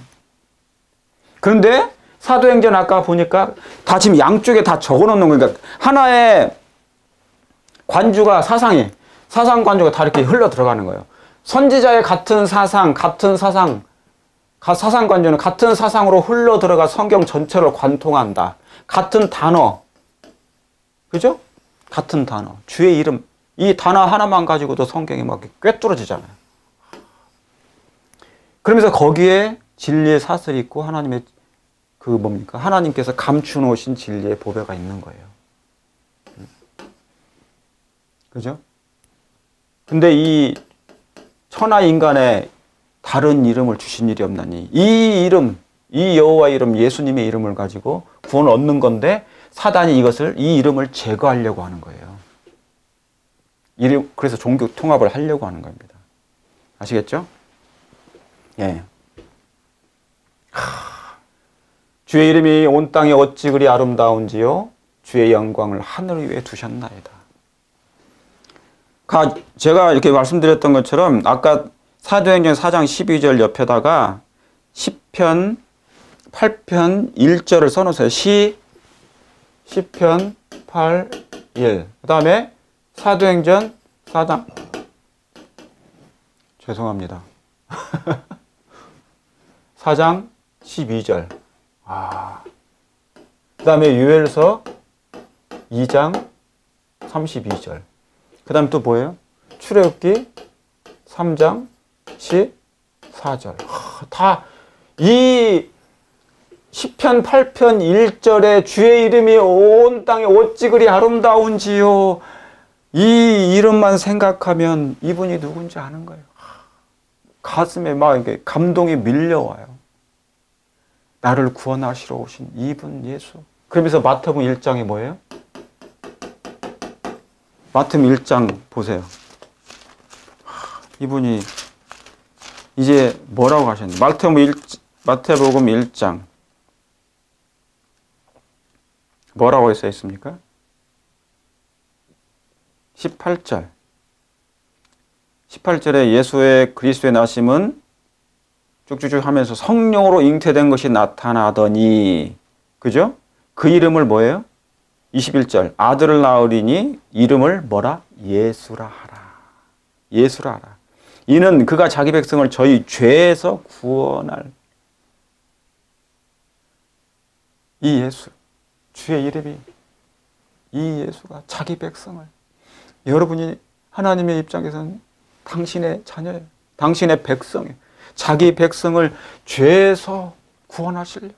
그런데 사도행전 아까 보니까 다 지금 양쪽에 다 적어놓는 거니까 하나의 관주가 사상 관주가 다 이렇게 흘러 들어가는 거예요. 선지자의 같은 사상 관주는 같은 사상으로 흘러 들어가 성경 전체를 관통한다. 같은 단어, 그죠? 같은 단어, 주의 이름, 이 단어 하나만 가지고도 성경이 막 꿰뚫어지잖아요. 그러면서 거기에 진리의 사슬이 있고 하나님의 그 뭡니까? 하나님께서 감추 놓으신 진리의 보배가 있는 거예요. 그죠? 근데 이 천하 인간에 다른 이름을 주신 일이 없나니 이 이름, 이 여호와 이름, 예수님의 이름을 가지고 구원을 얻는 건데 사단이 이 이름을 제거하려고 하는 거예요. 그래서 종교 통합을 하려고 하는 겁니다. 아시겠죠? 예. 주의 이름이 온 땅에 어찌 그리 아름다운지요. 주의 영광을 하늘 위에 두셨나이다. 제가 이렇게 말씀드렸던 것처럼 아까 사도행전 4장 12절 옆에다가 시편 8편 1절을 써놓으세요. 시편 8, 1. 그 다음에 사도행전 4장 죄송합니다. 4장 12절. 그 다음에 요엘서 2장 32절. 그 다음에 또 뭐예요? 출애굽기 3장 14절. 다 이 시편 8편 1절에 주의 이름이 온 땅에 어찌 그리 아름다운지요. 이 이름만 생각하면 이분이 누군지 아는 거예요. 가슴에 막 이렇게 감동이 밀려와요. 나를 구원하시러 오신 이분 예수. 그러면서 마태복음 1장이 뭐예요? 마태복음 1장 보세요. 이분이 이제 뭐라고 하셨나요? 마태복음 1장 뭐라고 써 있습니까? 18절. 18절에 예수의 그리스도의 나심은 쭉쭉쭉 하면서 성령으로 잉태된 것이 나타나더니, 그죠? 그 이름을 뭐예요? 21절. 아들을 낳으리니 이름을 뭐라? 예수라 하라. 예수라 하라. 이는 그가 자기 백성을 저희 죄에서 구원할 이 예수. 주의 이름이 이 예수가 자기 백성을, 여러분이 하나님의 입장에서는 당신의 자녀예요. 당신의 백성이에요. 자기 백성을 죄에서 구원하시려고.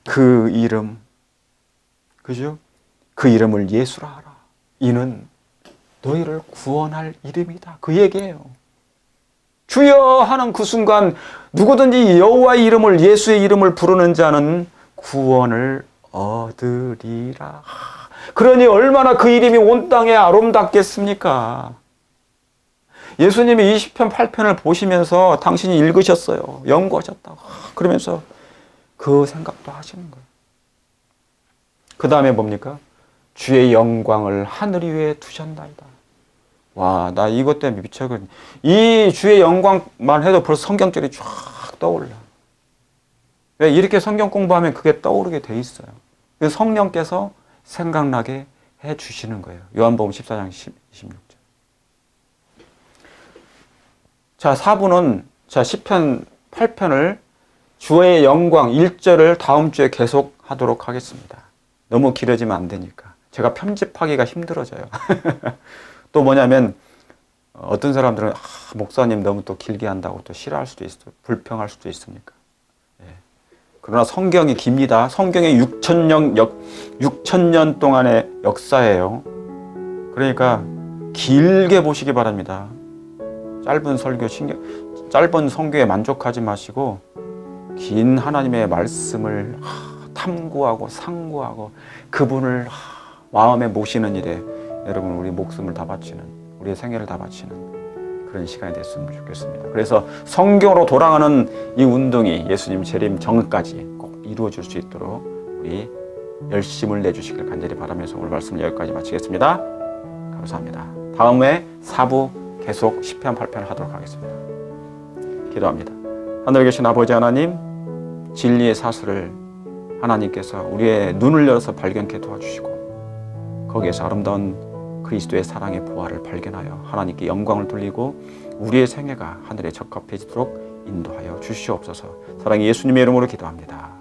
그 이름, 그죠? 그 이름을 예수라 하라. 이는 너희를 구원할 이름이다. 그 얘기예요. 주여 하는 그 순간 누구든지 여호와의 이름을, 예수의 이름을 부르는 자는 구원을 얻으리라. 그러니 얼마나 그 이름이 온 땅에 아름답겠습니까? 예수님이 20편 8편을 보시면서 당신이 읽으셨어요. 연구하셨다고. 그러면서 그 생각도 하시는 거예요. 그 다음에 뭡니까? 주의 영광을 하늘 위에 두셨나이다. 와, 나 이것 때문에 미쳐버린. 이 주의 영광만 해도 벌써 성경절이 쫙 떠올라. 왜 이렇게 성경 공부하면 그게 떠오르게 돼 있어요. 성령께서 생각나게 해 주시는 거예요. 요한복음 14장 26절. 자, 4부는 자, 10편 8편을 주의 영광 1절을 다음 주에 계속 하도록 하겠습니다. 너무 길어지면 안 되니까. 제가 편집하기가 힘들어져요. 또 뭐냐면 어떤 사람들은 목사님 너무 또 길게 한다고 또 싫어할 수도 있어요. 불평할 수도 있으니까. 예. 그러나 성경이 깁니다. 성경의 6,000년 동안의 역사예요. 그러니까 길게 보시기 바랍니다. 짧은 성교에 만족하지 마시고 긴 하나님의 말씀을 탐구하고 상고하고 그분을 마음에 모시는 일에 여러분 우리 목숨을 다 바치는, 우리의 생애를 다 바치는 그런 시간이 됐으면 좋겠습니다. 그래서 성경으로 돌아가는 이 운동이 예수님 재림 전까지 꼭 이루어질 수 있도록 우리 열심을 내주시길 간절히 바라면서 오늘 말씀을 여기까지 마치겠습니다. 감사합니다. 다음에 4부 계속 10편 8편 하도록 하겠습니다. 기도합니다. 하늘에 계신 아버지 하나님, 진리의 사슬을 하나님께서 우리의 눈을 열어서 발견케 도와주시고 거기에서 아름다운 그리스도의 사랑의 보화를 발견하여 하나님께 영광을 돌리고 우리의 생애가 하늘에 적합해지도록 인도하여 주시옵소서. 사랑의 예수님의 이름으로 기도합니다.